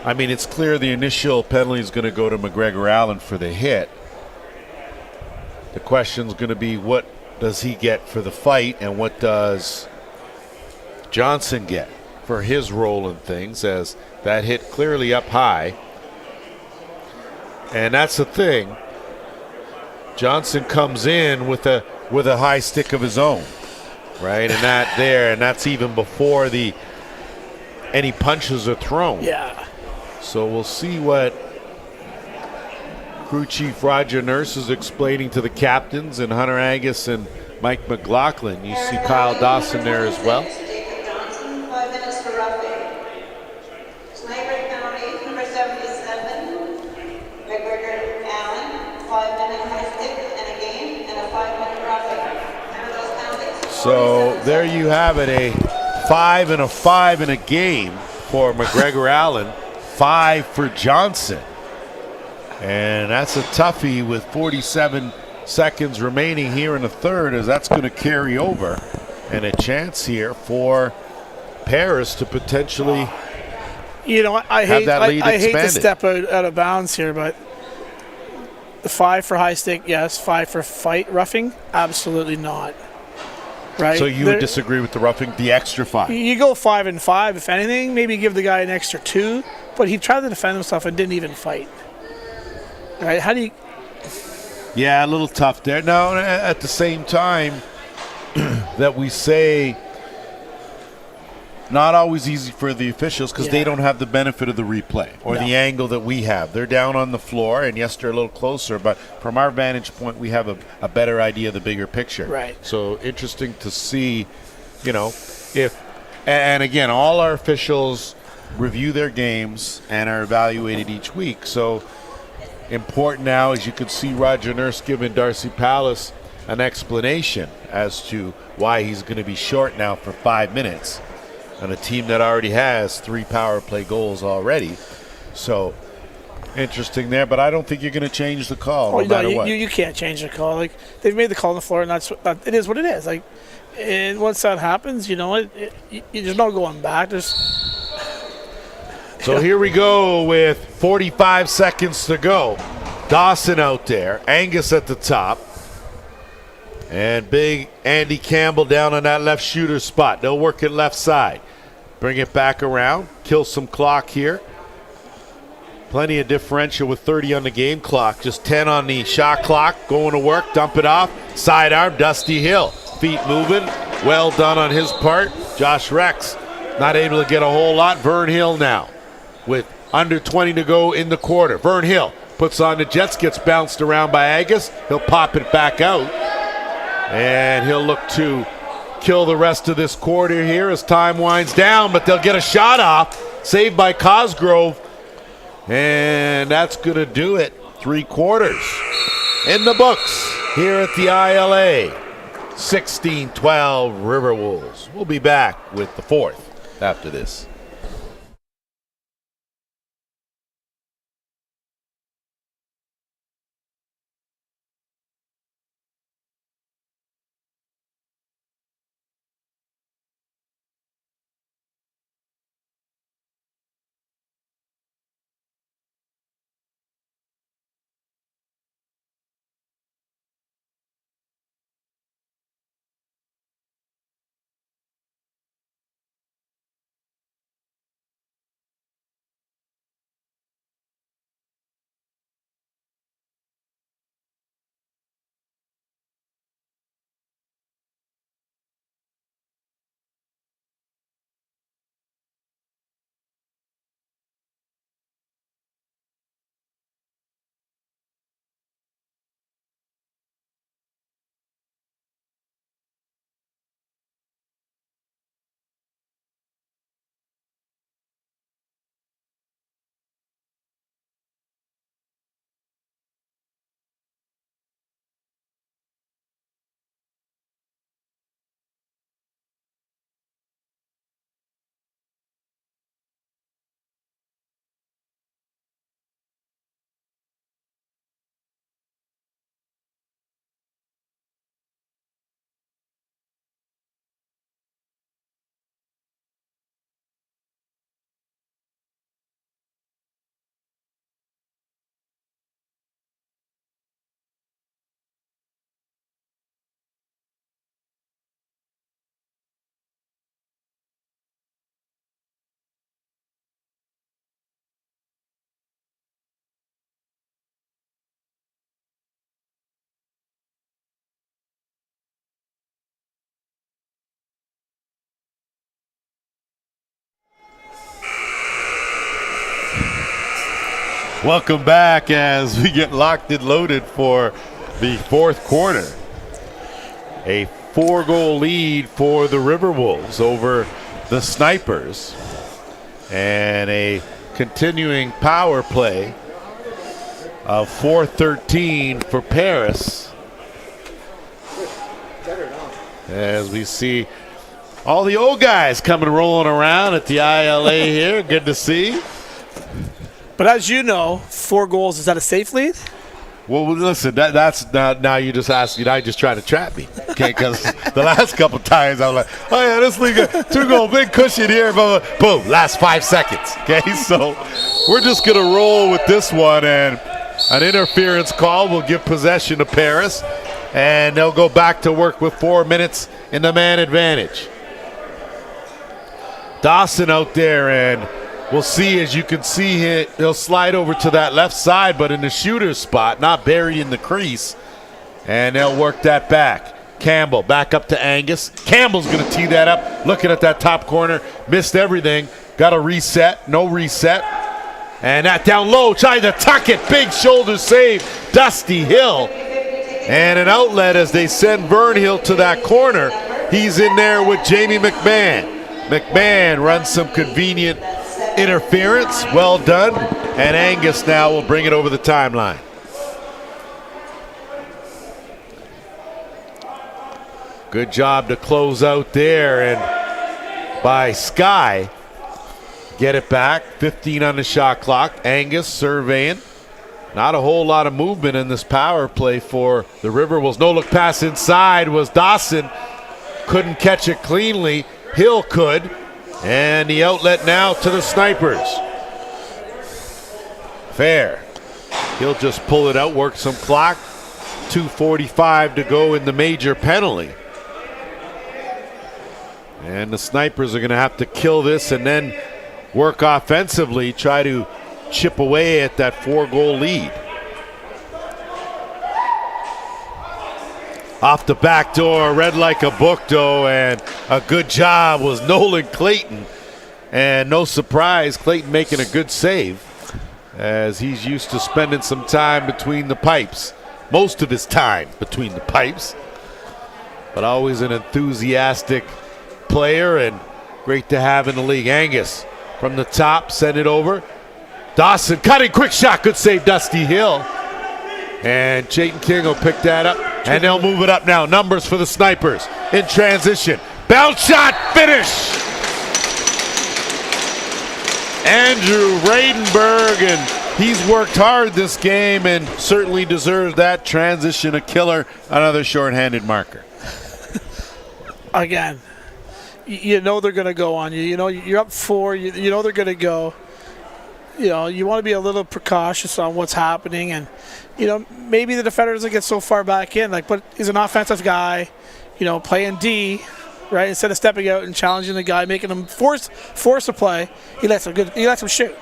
I mean, it's clear the initial penalty is going to go to McGregor Allen for the hit. The question's going to be, what does he get for the fight, and what does Johnson get for his role in things, as that hit clearly up high. And that's the thing. Johnson comes in with a high stick of his own, right? And that's even before any punches are thrown. Yeah. So we'll see what Crew Chief Roger Nurse is explaining to the captains, and Hunter Angus and Mike McLaughlin. You see Kyle Dawson there as well. So there you have it, a 5 and a 5 in a game for McGregor Allen, 5 for Johnson. And that's a toughie with 47 seconds remaining here in the third, as that's going to carry over. And a chance here for Paris to potentially I hate to step out of bounds here, but the 5 for high stick, yes. 5 for fight roughing, absolutely not. Right? So you would disagree with the roughing, the extra 5? You go 5 and 5, if anything. Maybe give the guy an extra 2, but he tried to defend himself and didn't even fight. Right? How do you? Yeah, a little tough there. Now, at the same time, that we say not always easy for the officials, because they don't have the benefit of the replay or the angle that we have. They're down on the floor, and yes, they're a little closer, but from our vantage point, we have a better idea of the bigger picture. Right. So interesting to see, if, and again, all our officials review their games and are evaluated each week. So important now, as you can see Roger Nurse giving Darcy Palace an explanation as to why he's going to be short now for 5 minutes on a team that already has 3 power play goals already. So interesting there, but I don't think you're going to change the call no matter what. You can't change the call. Like, they've made the call on the floor, and it is what it is. Like, and once that happens, there's no going back. So here we go with 45 seconds to go. Dawson out there, Angus at the top, and big Andy Campbell down on that left shooter spot. They'll work it left side. Bring it back around, kill some clock here. Plenty of differential with 30 on the game clock. Just 10 on the shot clock. Going to work, dump it off. Sidearm, Dusty Hill. Feet moving. Well done on his part. Josh Rex not able to get a whole lot. Vern Hill now with under 20 to go in the quarter. Vern Hill puts on the Jets, gets bounced around by Agus. He'll pop it back out. And he'll look to kill the rest of this quarter here as time winds down, but they'll get a shot off. Saved by Cosgrove. And that's going to do it. 3 quarters in the books here at the ILA. 16-12 Riverwolves. We'll be back with the fourth after this. Welcome back as we get locked and loaded for the fourth quarter. A 4-goal lead for the Riverwolves over the Snipers, and a continuing power play of 4-13 for Paris, as we see all the old guys coming rolling around at the ILA here. Good to see. But as you know, 4 goals, is that a safe lead? Well, listen, that's now you just asked, now you're just trying to trap me, okay? Because the last couple times I was like, oh yeah, this league, 2-goal, big cushion here, blah, blah, boom, last 5 seconds, okay? So we're just going to roll with this one, and an interference call will give possession to Paris, and they'll go back to work with 4 minutes in the man advantage. Dawson out there, and we'll see, as you can see, he'll slide over to that left side, but in the shooter's spot, not buried in the crease. And they'll work that back. Campbell back up to Angus. Campbell's going to tee that up. Looking at that top corner. Missed everything. Got a reset. No reset. And that down low. Trying to tuck it. Big shoulder save. Dusty Hill. And an outlet as they send Vernhill to that corner. He's in there with Jamie McMahon. McMahon runs some convenient interference, well done, and Angus now will bring it over the timeline. Good job to close out there, and by Sky, get it back, 15 on the shot clock. Angus surveying. Not a whole lot of movement in this power play for the Riverwolves. No look pass inside was Dawson. Couldn't catch it cleanly. Hill could. And the outlet now to the Snipers. Fair. He'll just pull it out, work some clock. 2:45 to go in the major penalty. And the Snipers are going to have to kill this and then work offensively, try to chip away at that 4-goal lead. Off the back door, read like a book though, and a good job was Nolan Clayton. And no surprise, Clayton making a good save, as he's used to spending some time between the pipes. Most of his time between the pipes. But always an enthusiastic player and great to have in the league. Angus from the top, send it over. Dawson cutting, quick shot, good save, Dusty Hill. And Chayton King will pick that up. And they'll move it up now. Numbers for the Snipers in transition. Bounce shot, finish! Andrew Radenberg, and he's worked hard this game and certainly deserves that transition a killer. Another shorthanded marker. Again, you know they're going to go on you. You know you're up 4. You know they're going to go. You know you want to be a little precautious on what's happening, and you know maybe the defender doesn't get so far back in. Like, but he's an offensive guy. You know, playing D, right? Instead of stepping out and challenging the guy, making him force a play, he lets him shoot.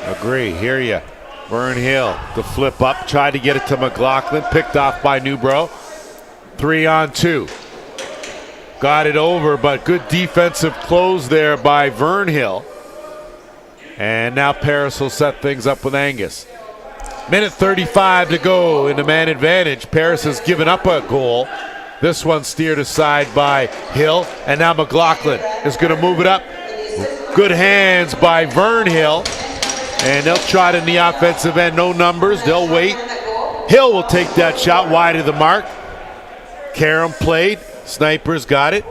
Agree. Hear ya. Vern Hill, the flip up, tried to get it to McLaughlin, picked off by Newbro. 3-on-2. Got it over, but good defensive close there by Vern Hill. And now Paris will set things up with Angus. Minute 35 to go in the man advantage. Paris has given up a goal. This one steered aside by Hill, and now McLaughlin is going to move it up. Good hands by Vern Hill, and they'll try it in the offensive end. No numbers, they'll wait. Hill will take that shot wide of the mark. Karam played, Snipers got it.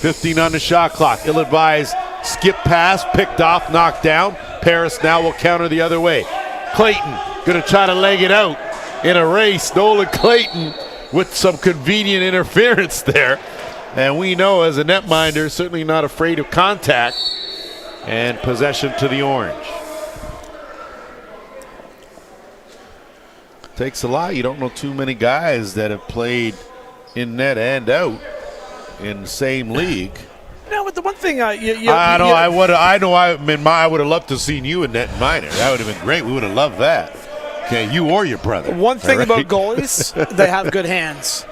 15 on the shot clock. Ill-advised skip pass, picked off, knocked down. Paris now will counter the other way. Clayton going to try to leg it out in a race. Nolan Clayton with some convenient interference there. And we know as a netminder, certainly not afraid of contact. And possession to the Orange. Takes a lot. You don't know too many guys that have played in net and out in the same league. No, but the one thing I would have loved to have seen you in net and minor. That would have been great. We would have loved that. Okay, you or your brother. One thing about goalies, they have good hands.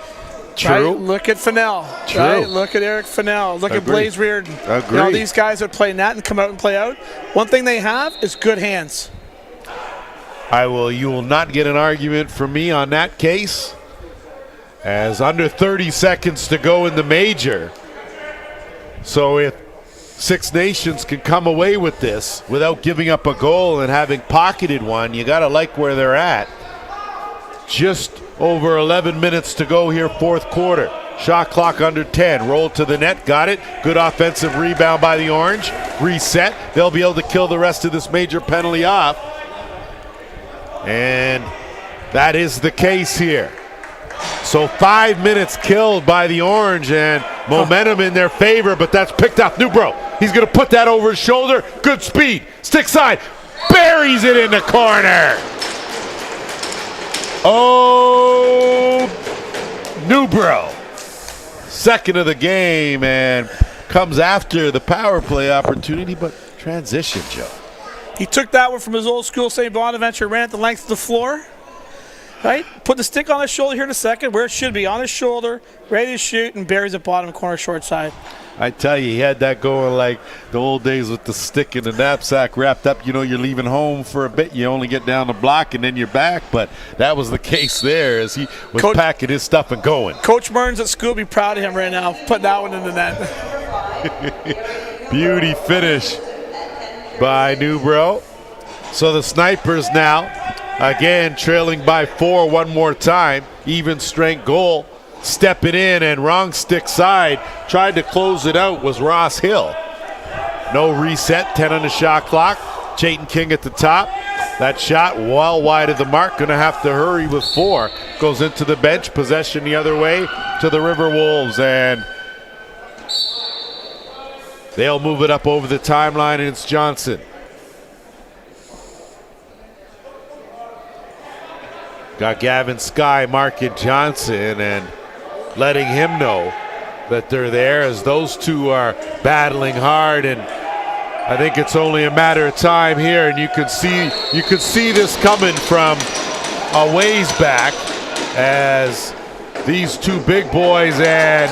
True. Right? Look at Fennell. True. Right? Look at Eric Fennell. Look at Blaze Reardon. Agree. You know, these guys that play net and come out and play out. One thing they have is good hands. You will not get an argument from me on that case. As under 30 seconds to go in the major. So if Six Nations can come away with this without giving up a goal and having pocketed one, you got to like where they're at. Just over 11 minutes to go here, fourth quarter. Shot clock under 10. Rolled to the net, got it. Good offensive rebound by the Orange. Reset. They'll be able to kill the rest of this major penalty off. And that is the case here. So 5 minutes killed by the Orange and momentum in their favor, but that's picked off. Newbro, he's going to put that over his shoulder. Good speed. Stick side. Buries it in the corner. Oh, Newbro. Second of the game and comes after the power play opportunity, but transition, Joe. He took that one from his old school St. Bonaventure, ran it the length of the floor. Right? Put the stick on his shoulder here in a second, where it should be, on his shoulder, ready to shoot, and buries it bottom corner short side. I tell you, he had that going like the old days with the stick in the knapsack wrapped up. You know, you're leaving home for a bit. You only get down the block and then you're back. But that was the case there as he was packing his stuff and going. Coach Burns at school be proud of him right now, putting that one in the net. Beauty finish by Newbro. So the Snipers now, again, trailing by 4 one more time. Even strength goal. Step it in and wrong stick side. Tried to close it out was Ross Hill. No reset, 10 on the shot clock. Chayton King at the top. That shot well wide of the mark. Gonna have to hurry with 4. Goes into the bench. Possession the other way to the Riverwolves. And they'll move it up over the timeline, and it's Johnson. Got Gavin Skye marking Johnson and letting him know that they're there as those two are battling hard, and I think it's only a matter of time here, and you could see this coming from a ways back as these two big boys, and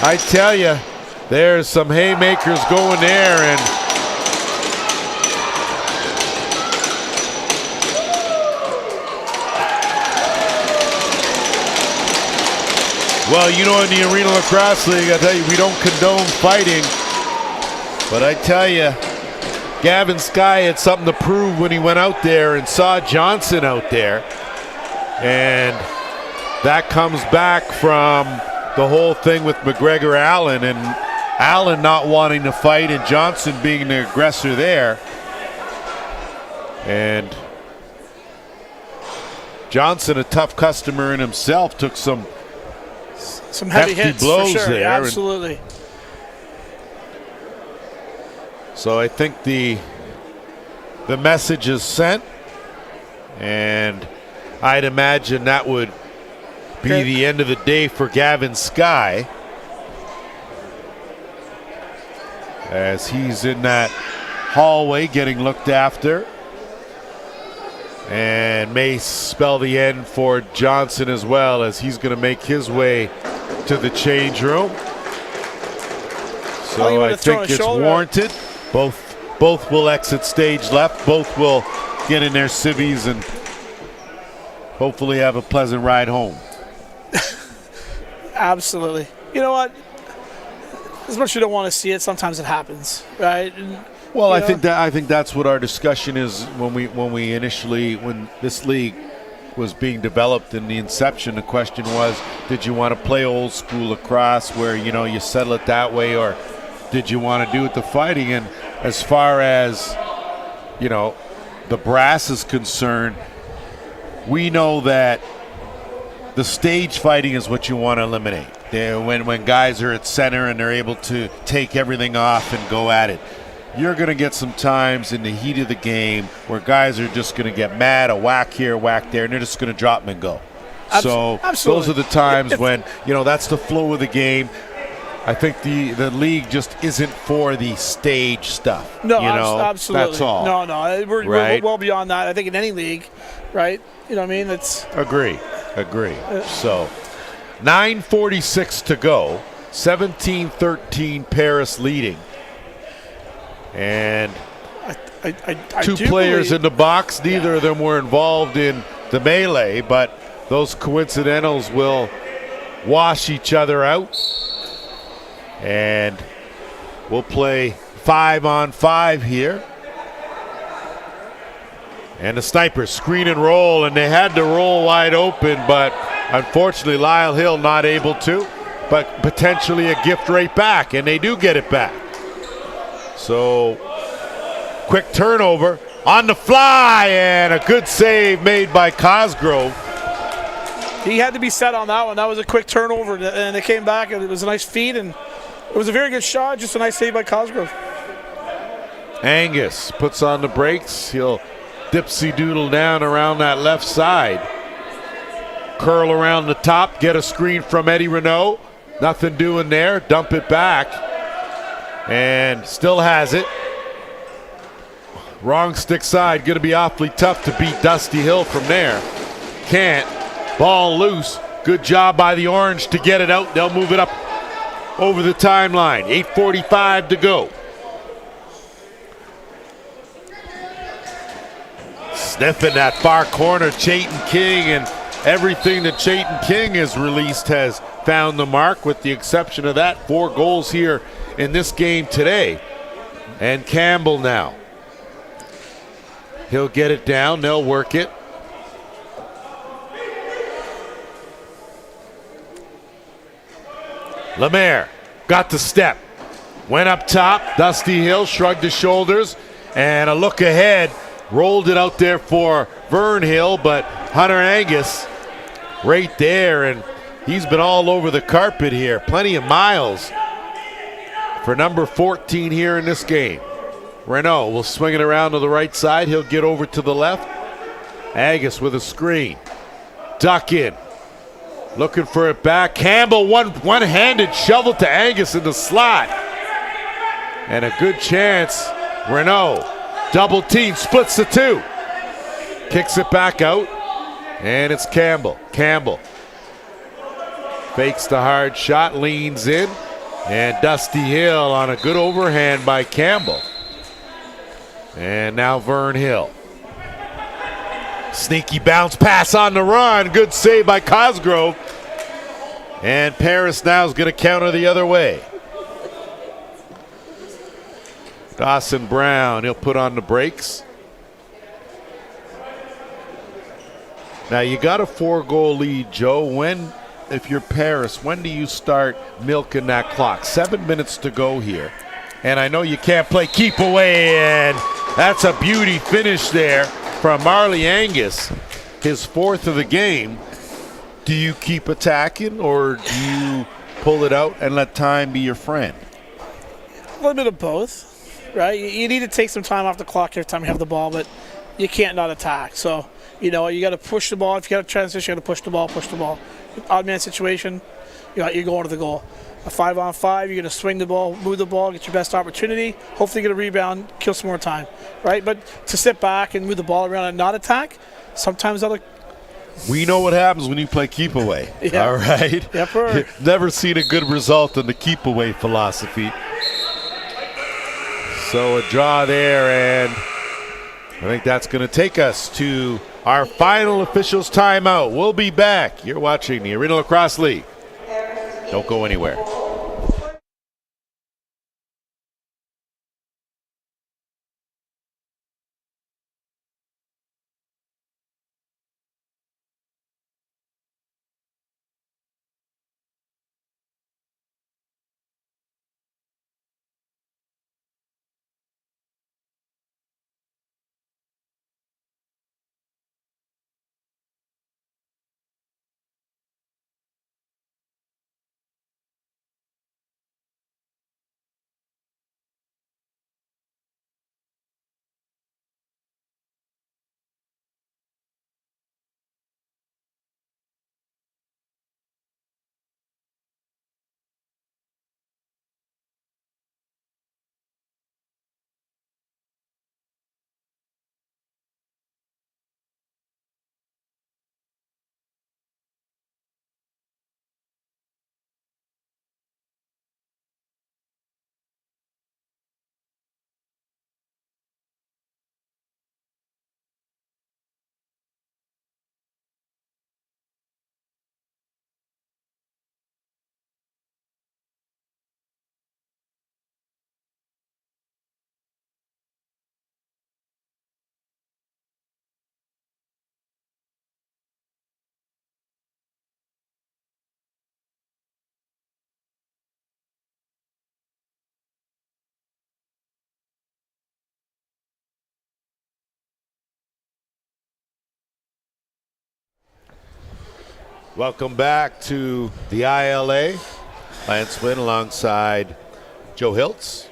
I tell you, there's some haymakers going there, and well, you know, in the Arena Lacrosse League, I tell you, we don't condone fighting. But I tell you, Gavin Skye had something to prove when he went out there and saw Johnson out there. And that comes back from the whole thing with McGregor Allen, and Allen not wanting to fight and Johnson being the aggressor there. And Johnson, a tough customer in himself, took some heavy hits blows for sure. there. Yeah, absolutely. So I think the message is sent, and I'd imagine that would be the end of the day for Gavin Skye, as he's in that hallway getting looked after, and may spell the end for Johnson as well, as he's going to make his way to the change room. So I think it's warranted. Both will exit stage left. Both will get in their civvies and hopefully have a pleasant ride home. Absolutely. You know what? As much as you don't want to see it, sometimes it happens, right? And, well, I think that's what our discussion is when this league was being developed in the inception. The question was, did you want to play old school lacrosse where you settle it that way, or did you want to do it the fighting? And as far as the brass is concerned, we know that the stage fighting is what you want to eliminate. When guys are at center and they're able to take everything off and go at it. You're going to get some times in the heat of the game where guys are just going to get mad, a whack here, whack there, and they're just going to drop them and go. So those are the times when, that's the flow of the game. I think the league just isn't for the stage stuff. No, absolutely. That's all. No, we're well beyond that. I think in any league, right? You know what I mean? It's Agree. So 9:46 to go. 17-13 Paris leading. And I two players in the box. Neither of them were involved in the melee, but those coincidentals will wash each other out. And we'll play 5-on-5 here. And the snipers screen and roll, and they had to roll wide open, but unfortunately Lyle Hill not able to, but potentially a gift right back, and they do get it back. So quick turnover on the fly, and a good save made by Cosgrove. He had to be set on that one. That was a quick turnover, and they came back, and it was a nice feed, and it was a very good shot, just a nice save by Cosgrove. Angus puts on the brakes. He'll dipsy doodle down around that left side. Curl around the top, get a screen from Eddie Renault. Nothing doing there, dump it back. And still has it. Wrong stick side, gonna be awfully tough to beat Dusty Hill from there. Can't, ball loose. Good job by the Orange to get it out. They'll move it up over the timeline. 8:45 to go. Sniffing that far corner, Chayton King, and everything that Chayton King has released has found the mark, with the exception of that. 4 goals here in this game today. And Campbell now. He'll get it down, they'll work it. Lemaire got the step, went up top. Dusty Hill shrugged his shoulders, and a look ahead, rolled it out there for Vern Hill, but Hunter Angus right there, and he's been all over the carpet here. Plenty of miles for number 14 here in this game. Renault will swing it around to the right side. He'll get over to the left. Angus with a screen. Duck in. Looking for it back. Campbell one-handed shovel to Angus in the slot. And a good chance. Renault. Double team. Splits the 2. Kicks it back out. And it's Campbell. Campbell fakes the hard shot. Leans in. And Dusty Hill on a good overhand by Campbell. And now Vern Hill. Sneaky bounce pass on the run. Good save by Cosgrove. And Paris now is going to counter the other way. Dawson Brown, he'll put on the brakes. Now you got a 4-goal lead, Joe. If you're Paris, when do you start milking that clock? 7 minutes to go here. And I know you can't play keep away, and that's a beauty finish there from Marley Angus, his 4th of the game. Do you keep attacking, or do you pull it out and let time be your friend? A little bit of both, right? You need to take some time off the clock every time you have the ball, but you can't not attack. So, you got to push the ball. If you got a transition, you got to push the ball. Odd man situation, you're going to the goal. A 5-on-5, you're going to swing the ball, move the ball, get your best opportunity, hopefully get a rebound, kill some more time, right? But to sit back and move the ball around and not attack, sometimes we know what happens when you play keep away. Yeah. All right? Yep. Never seen a good result in the keep away philosophy. So a draw there, and I think that's going to take us to our final officials timeout. We'll be back. You're watching the Arena Lacrosse League. Don't go anywhere. Welcome back to the ILA. Lance Wynn alongside Joe Hiltz.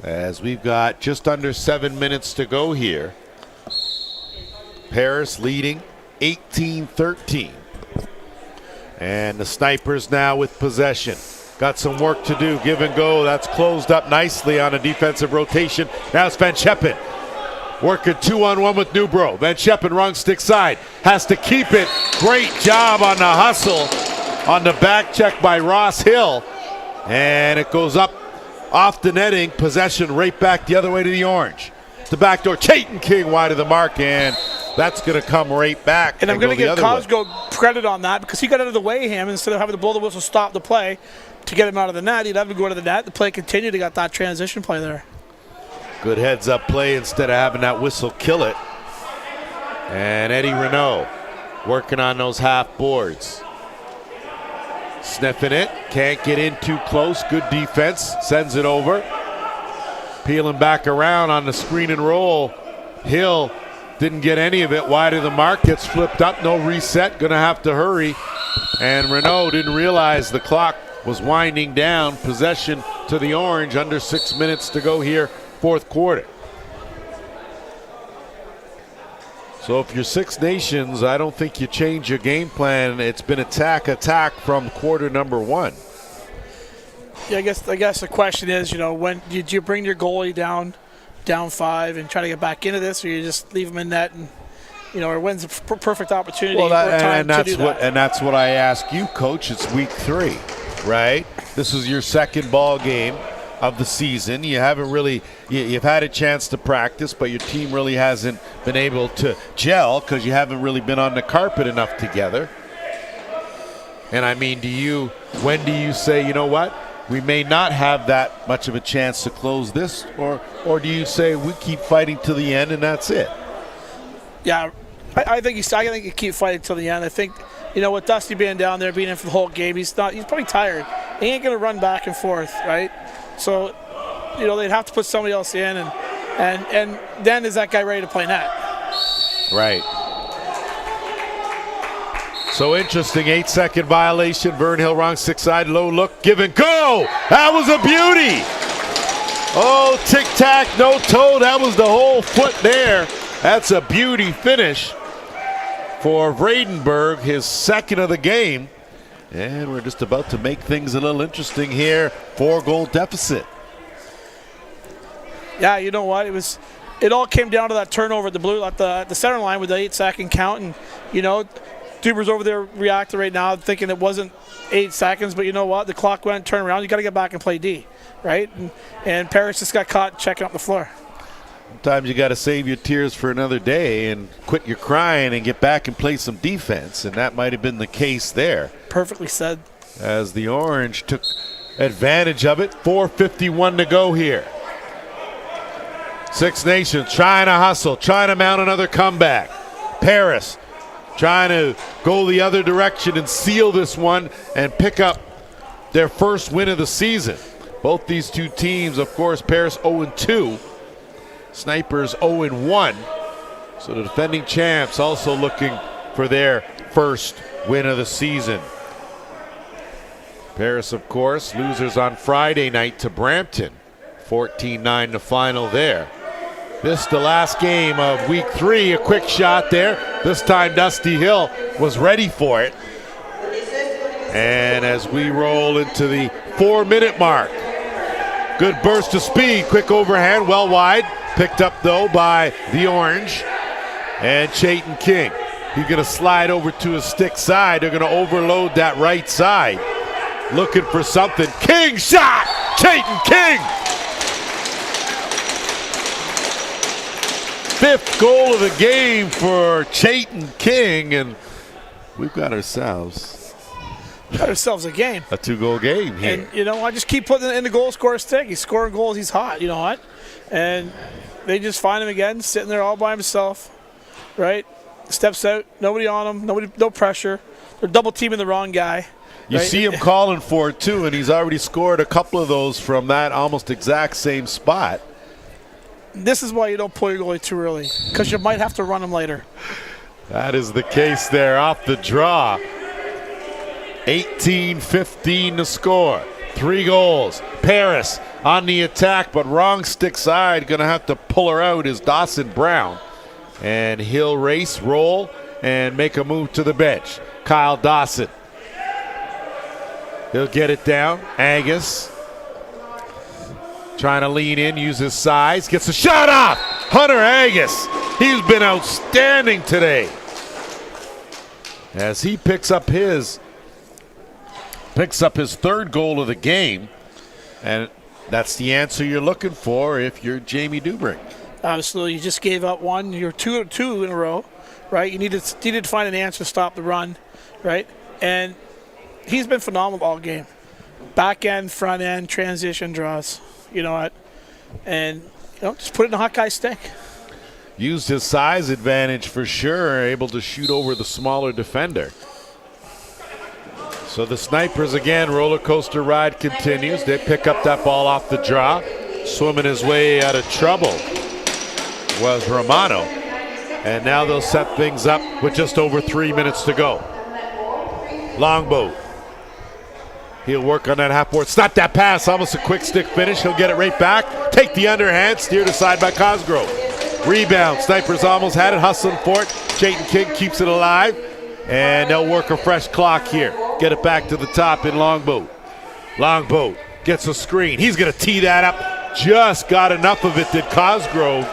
As we've got just under 7 minutes to go here. Paris leading 18-13. And the Snipers now with possession. Got some work to do, give and go. That's closed up nicely on a defensive rotation. Now it's Van Scheppen working 2-on-1 with Newbro. Van Scheppen, wrong stick side, has to keep it. Great job on the hustle on the back check by Ross Hill. And it goes up off the netting. Possession right back the other way to the orange. The back door, Chayton King wide of the mark, and that's going to come right back. And I'm going to give Cosgrove credit on that because he got out of the way of him instead of having to blow the whistle, stop the play to get him out of the net. He'd have to go to the net. The play continued. He got that transition play there. Good heads-up play instead of having that whistle kill it. And Eddie Renault working on those half boards. Sniffing it, can't get in too close. Good defense, sends it over. Peeling back around on the screen and roll. Hill didn't get any of it. Wide of the mark, gets flipped up, no reset, gonna have to hurry. And Renault didn't realize the clock was winding down. Possession to the orange, under 6 minutes to go here, fourth quarter. So if you're Six Nations, I don't think you change your game plan. It's been attack from quarter number one. Yeah, I guess the question is, when did you bring your goalie down 5 and try to get back into this, or you just leave him in net and, or when's the perfect opportunity or time to do that? And that's what I ask you, Coach. It's week 3, right? This is your second ball game of the season. You haven't really, you've had a chance to practice, but your team really hasn't been able to gel because you haven't really been on the carpet enough together. And I mean, when do you say, you know what, we may not have that much of a chance to close this, or do you say we keep fighting to the end and that's it? Yeah, I think you keep fighting till the end. I think, with Dusty being down there, being in for the whole game, he's probably tired. He ain't going to run back and forth, right? So, they'd have to put somebody else in, and then is that guy ready to play net? Right. So interesting, 8-second violation. Vern Hill, wrong stick side, low look, give and go. That was a beauty. Oh, tic-tac, no toe. That was the whole foot there. That's a beauty finish for Vredenberg, his second of the game. And we're just about to make things a little interesting here. 4-goal deficit. Yeah, you know what? It all came down to that turnover at the center line with the 8-second count, and Duber's over there reacting right now, thinking it wasn't 8 seconds, but you know what? The clock went, turn around. You got to get back and play D, right? And Paris just got caught checking up the floor. Sometimes you got to save your tears for another day and quit your crying and get back and play some defense, and that might have been the case there. Perfectly said. As the Orange took advantage of it. 4:51 to go here. Six Nations trying to hustle, trying to mount another comeback. Paris trying to go the other direction and seal this one and pick up their first win of the season. Both these two teams, of course, Paris 0-2, Snipers 0-1. So the defending champs also looking for their first win of the season. Paris, of course, losers on Friday night to Brampton. 14-9 the final there. This the last game of week 3. A quick shot there. This time Dusty Hill was ready for it. And as we roll into the 4-minute mark. Good burst of speed. Quick overhand, well wide. Picked up though by the Orange. And Chayton King. He's going to slide over to his stick side. They're going to overload that right side. Looking for something. King shot! Chayton King! 5th goal of the game for Chayton King, and we've got ourselves a game. A 2-goal game here. And, I just keep putting it in the goal scorer stick. He's scoring goals. He's hot. You know what? And they just find him again, sitting there all by himself, right? Steps out. Nobody on him. No pressure. They're double teaming the wrong guy. You right? see him calling for it, too, and he's already scored a couple of those from that almost exact same spot. This is why you don't pull your goalie too early, because you might have to run him later. That is the case there off the draw. 18-15 to score. 3 goals. Paris on the attack, but wrong stick side. Going to have to pull her out is Dawson Brown. And he'll race, roll, and make a move to the bench. Kyle Dawson. He'll get it down. Angus trying to lean in, use his size, gets a shot off. Hunter Angus, he's been outstanding today. As he picks up his 3rd goal of the game, and that's the answer you're looking for if you're Jamie Dubrick. Absolutely, you just gave up one. You're 2 in a row, right? You needed to find an answer to stop the run, right? And he's been phenomenal all game. Back end, front end, transition draws. You know what? And just put it in a hot guy's stick. Used his size advantage for sure, able to shoot over the smaller defender. So the Snipers again, roller coaster ride continues. They pick up that ball off the draw. Swimming his way out of trouble was Romano. And now they'll set things up with just over 3 minutes to go. Longboat. He'll work on that half-board. Snap that pass, almost a quick stick finish. He'll get it right back. Take the underhand, steered aside by Cosgrove. Rebound, Snipers almost had it, hustling for it. Chayton King keeps it alive. And they'll work a fresh clock here. Get it back to the top in Longboat. Longboat gets a screen. He's going to tee that up. Just got enough of it, did Cosgrove.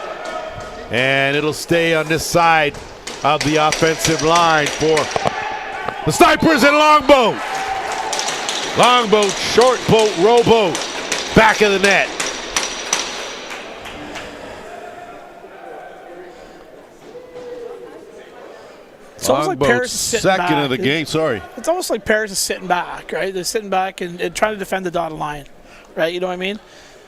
And it'll stay on this side of the offensive line for the Snipers and Longboat. Longboat, short boat, rowboat, back of the net. It's almost like Paris is sitting back. Second of the game, sorry. It's almost like Paris is sitting back, right? They're sitting back and trying to defend the dotted line, right? You know what I mean?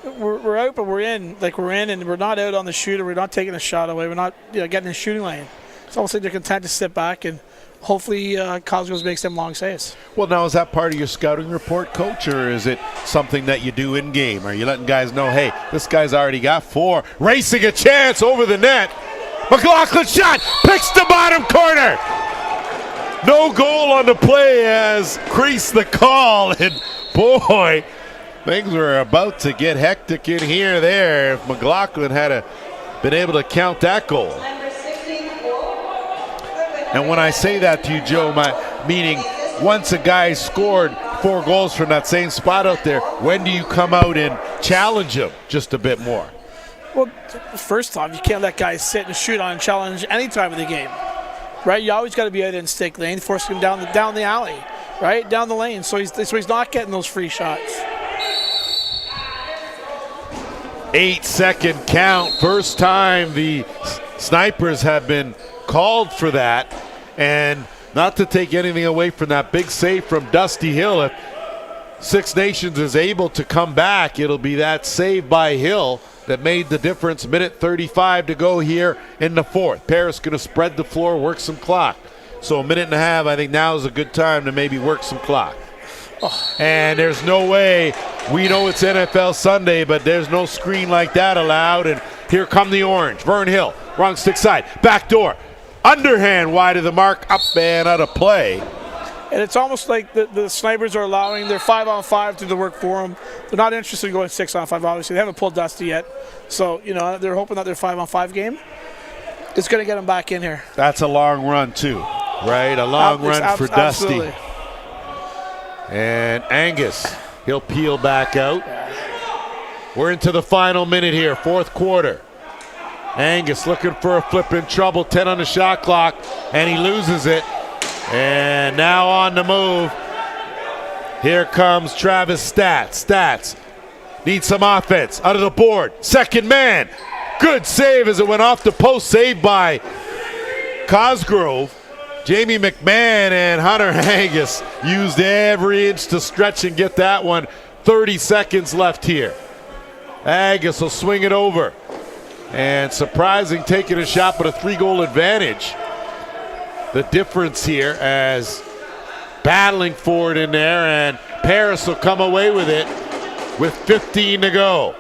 We're out, but we're in. Like, we're in, and we're not out on the shooter. We're not taking a shot away. We're not getting in the shooting lane. it's almost like they're content to sit back and hopefully Cosgroves makes them long saves. Well, now, is that part of your scouting report, Coach, or is it something that you do in game? Are you letting guys know, hey, this guy's already got 4, racing a chance over the net? McLaughlin shot, picks the bottom corner. No goal on the play as creased the call, and boy, things were about to get hectic in here there if McLaughlin had been able to count that goal. And when I say that to you, Joe, meaning once a guy scored 4 goals from that same spot out there, when do you come out and challenge him just a bit more? Well, first off, you can't let guys sit and shoot on challenge any time of the game, right? You always got to be out in stick lane, forcing him down the alley, right, down the lane, so he's not getting those free shots. 8-second count. First time the Snipers have been called for that. And not to take anything away from that big save from Dusty Hill, if Six Nations is able to come back, it'll be that save by Hill that made the difference. Minute 35 to go here in the 4th. Paris going to spread the floor, work some clock. So a minute and a half, I think now is a good time to maybe work some clock. And there's no way, we know it's NFL Sunday, but there's no screen like that allowed. And here come the Orange. Vern Hill, wrong stick side, back door. Underhand wide of the mark, up and out of play. And it's almost like the Snipers are allowing their 5-on-5 to do the work for them. They're not interested in going 6-on-5, obviously. They haven't pulled Dusty yet. So, they're hoping that their 5-on-5 game is going to get them back in here. That's a long run, too, right? A long run for Dusty. Absolutely. And Angus, he'll peel back out. We're into the final minute here, 4th quarter. Angus looking for a flip in trouble, 10 on the shot clock, and he loses it. And now on the move, here comes Travis Stats. Needs some offense, out of the board, second man. Good save as it went off the post, saved by Cosgrove. Jamie McMahon and Hunter Angus used every inch to stretch and get that one. 30 seconds left here. Angus will swing it over. And surprising, taking a shot, but a 3-goal advantage. The difference here as battling for it in there, and Paris will come away with it with 15 to go.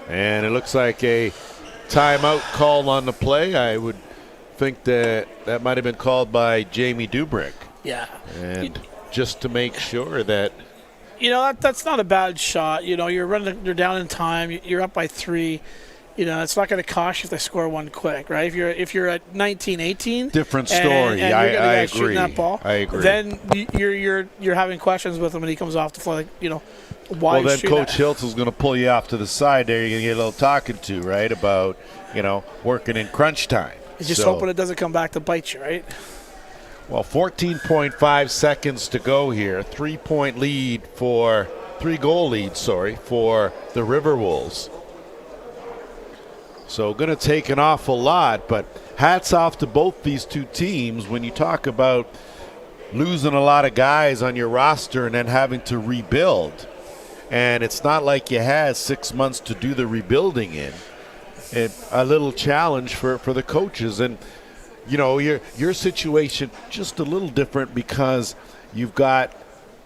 And it looks like a timeout call on the play. I would think that might have been called by Jamie Dubrick. Yeah. And just to make sure that that's not a bad shot. You're down in time. You're up by 3. It's not going to cost you if they score one quick, right? If you're at 19-18, different story. And I you're agree. shooting that ball, I agree. Then you're having questions with him when he comes off the floor, why? Well, then Coach Hilton's going to pull you off to the side there. You're going to get a little talking to, right, about working in crunch time. You're just hoping it doesn't come back to bite you, right? Well, 14.5 seconds to go here. 3-point lead 3-goal lead, for the Riverwolves. So going to take an awful lot, but hats off to both these two teams when you talk about losing a lot of guys on your roster and then having to rebuild. And it's not like you had 6 months to do the rebuilding in. A little challenge for the coaches. And, your situation just a little different because you've got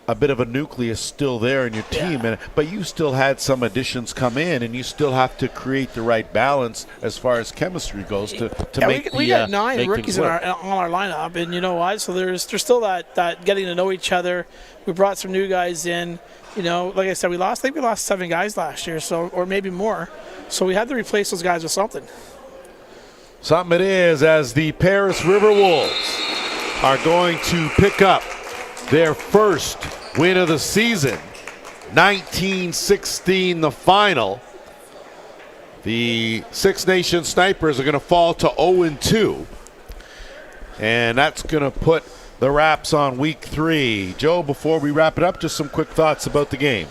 a bit of a nucleus still there in your team, but you still had some additions come in, and you still have to create the right balance as far as chemistry goes to make we got 9 rookies on our lineup, and you know what? So there's still that getting to know each other. We brought some new guys in. Like I said, I think we lost 7 guys last year, or maybe more. So we had to replace those guys with something. Something it is, as the Paris Riverwolves are going to pick up their first win of the season. 19-16 the final. The Six Nations Snipers are going to fall to 0-2. And that's going to put the wraps on week 3. Joe, before we wrap it up, just some quick thoughts about the game.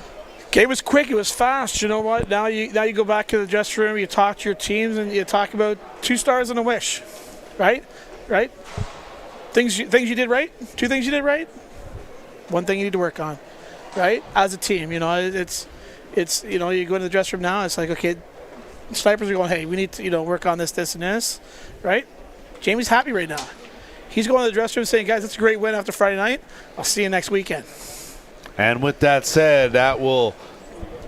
Game was quick. It was fast. You know what? Now you go back to the dressing room. You talk to your teams, and you talk about 2 stars and a wish, right? Things you did right. 2 things you did right. 1 thing you need to work on, right? As a team, it's you go into the dressing room now. It's like, okay, snipers are going, hey, we need to, work on this, this, and this, right? Jamie's happy right now. He's going to the dressing room saying, guys, that's a great win after Friday night. I'll see you next weekend. And with that said, that will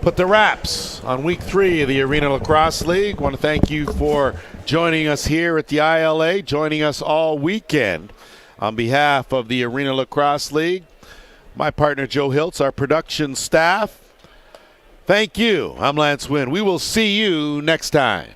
put the wraps on week 3 of the Arena Lacrosse League. I want to thank you for joining us here at the ILA, joining us all weekend. On behalf of the Arena Lacrosse League, my partner Joe Hiltz, our production staff, thank you. I'm Lance Wynn. We will see you next time.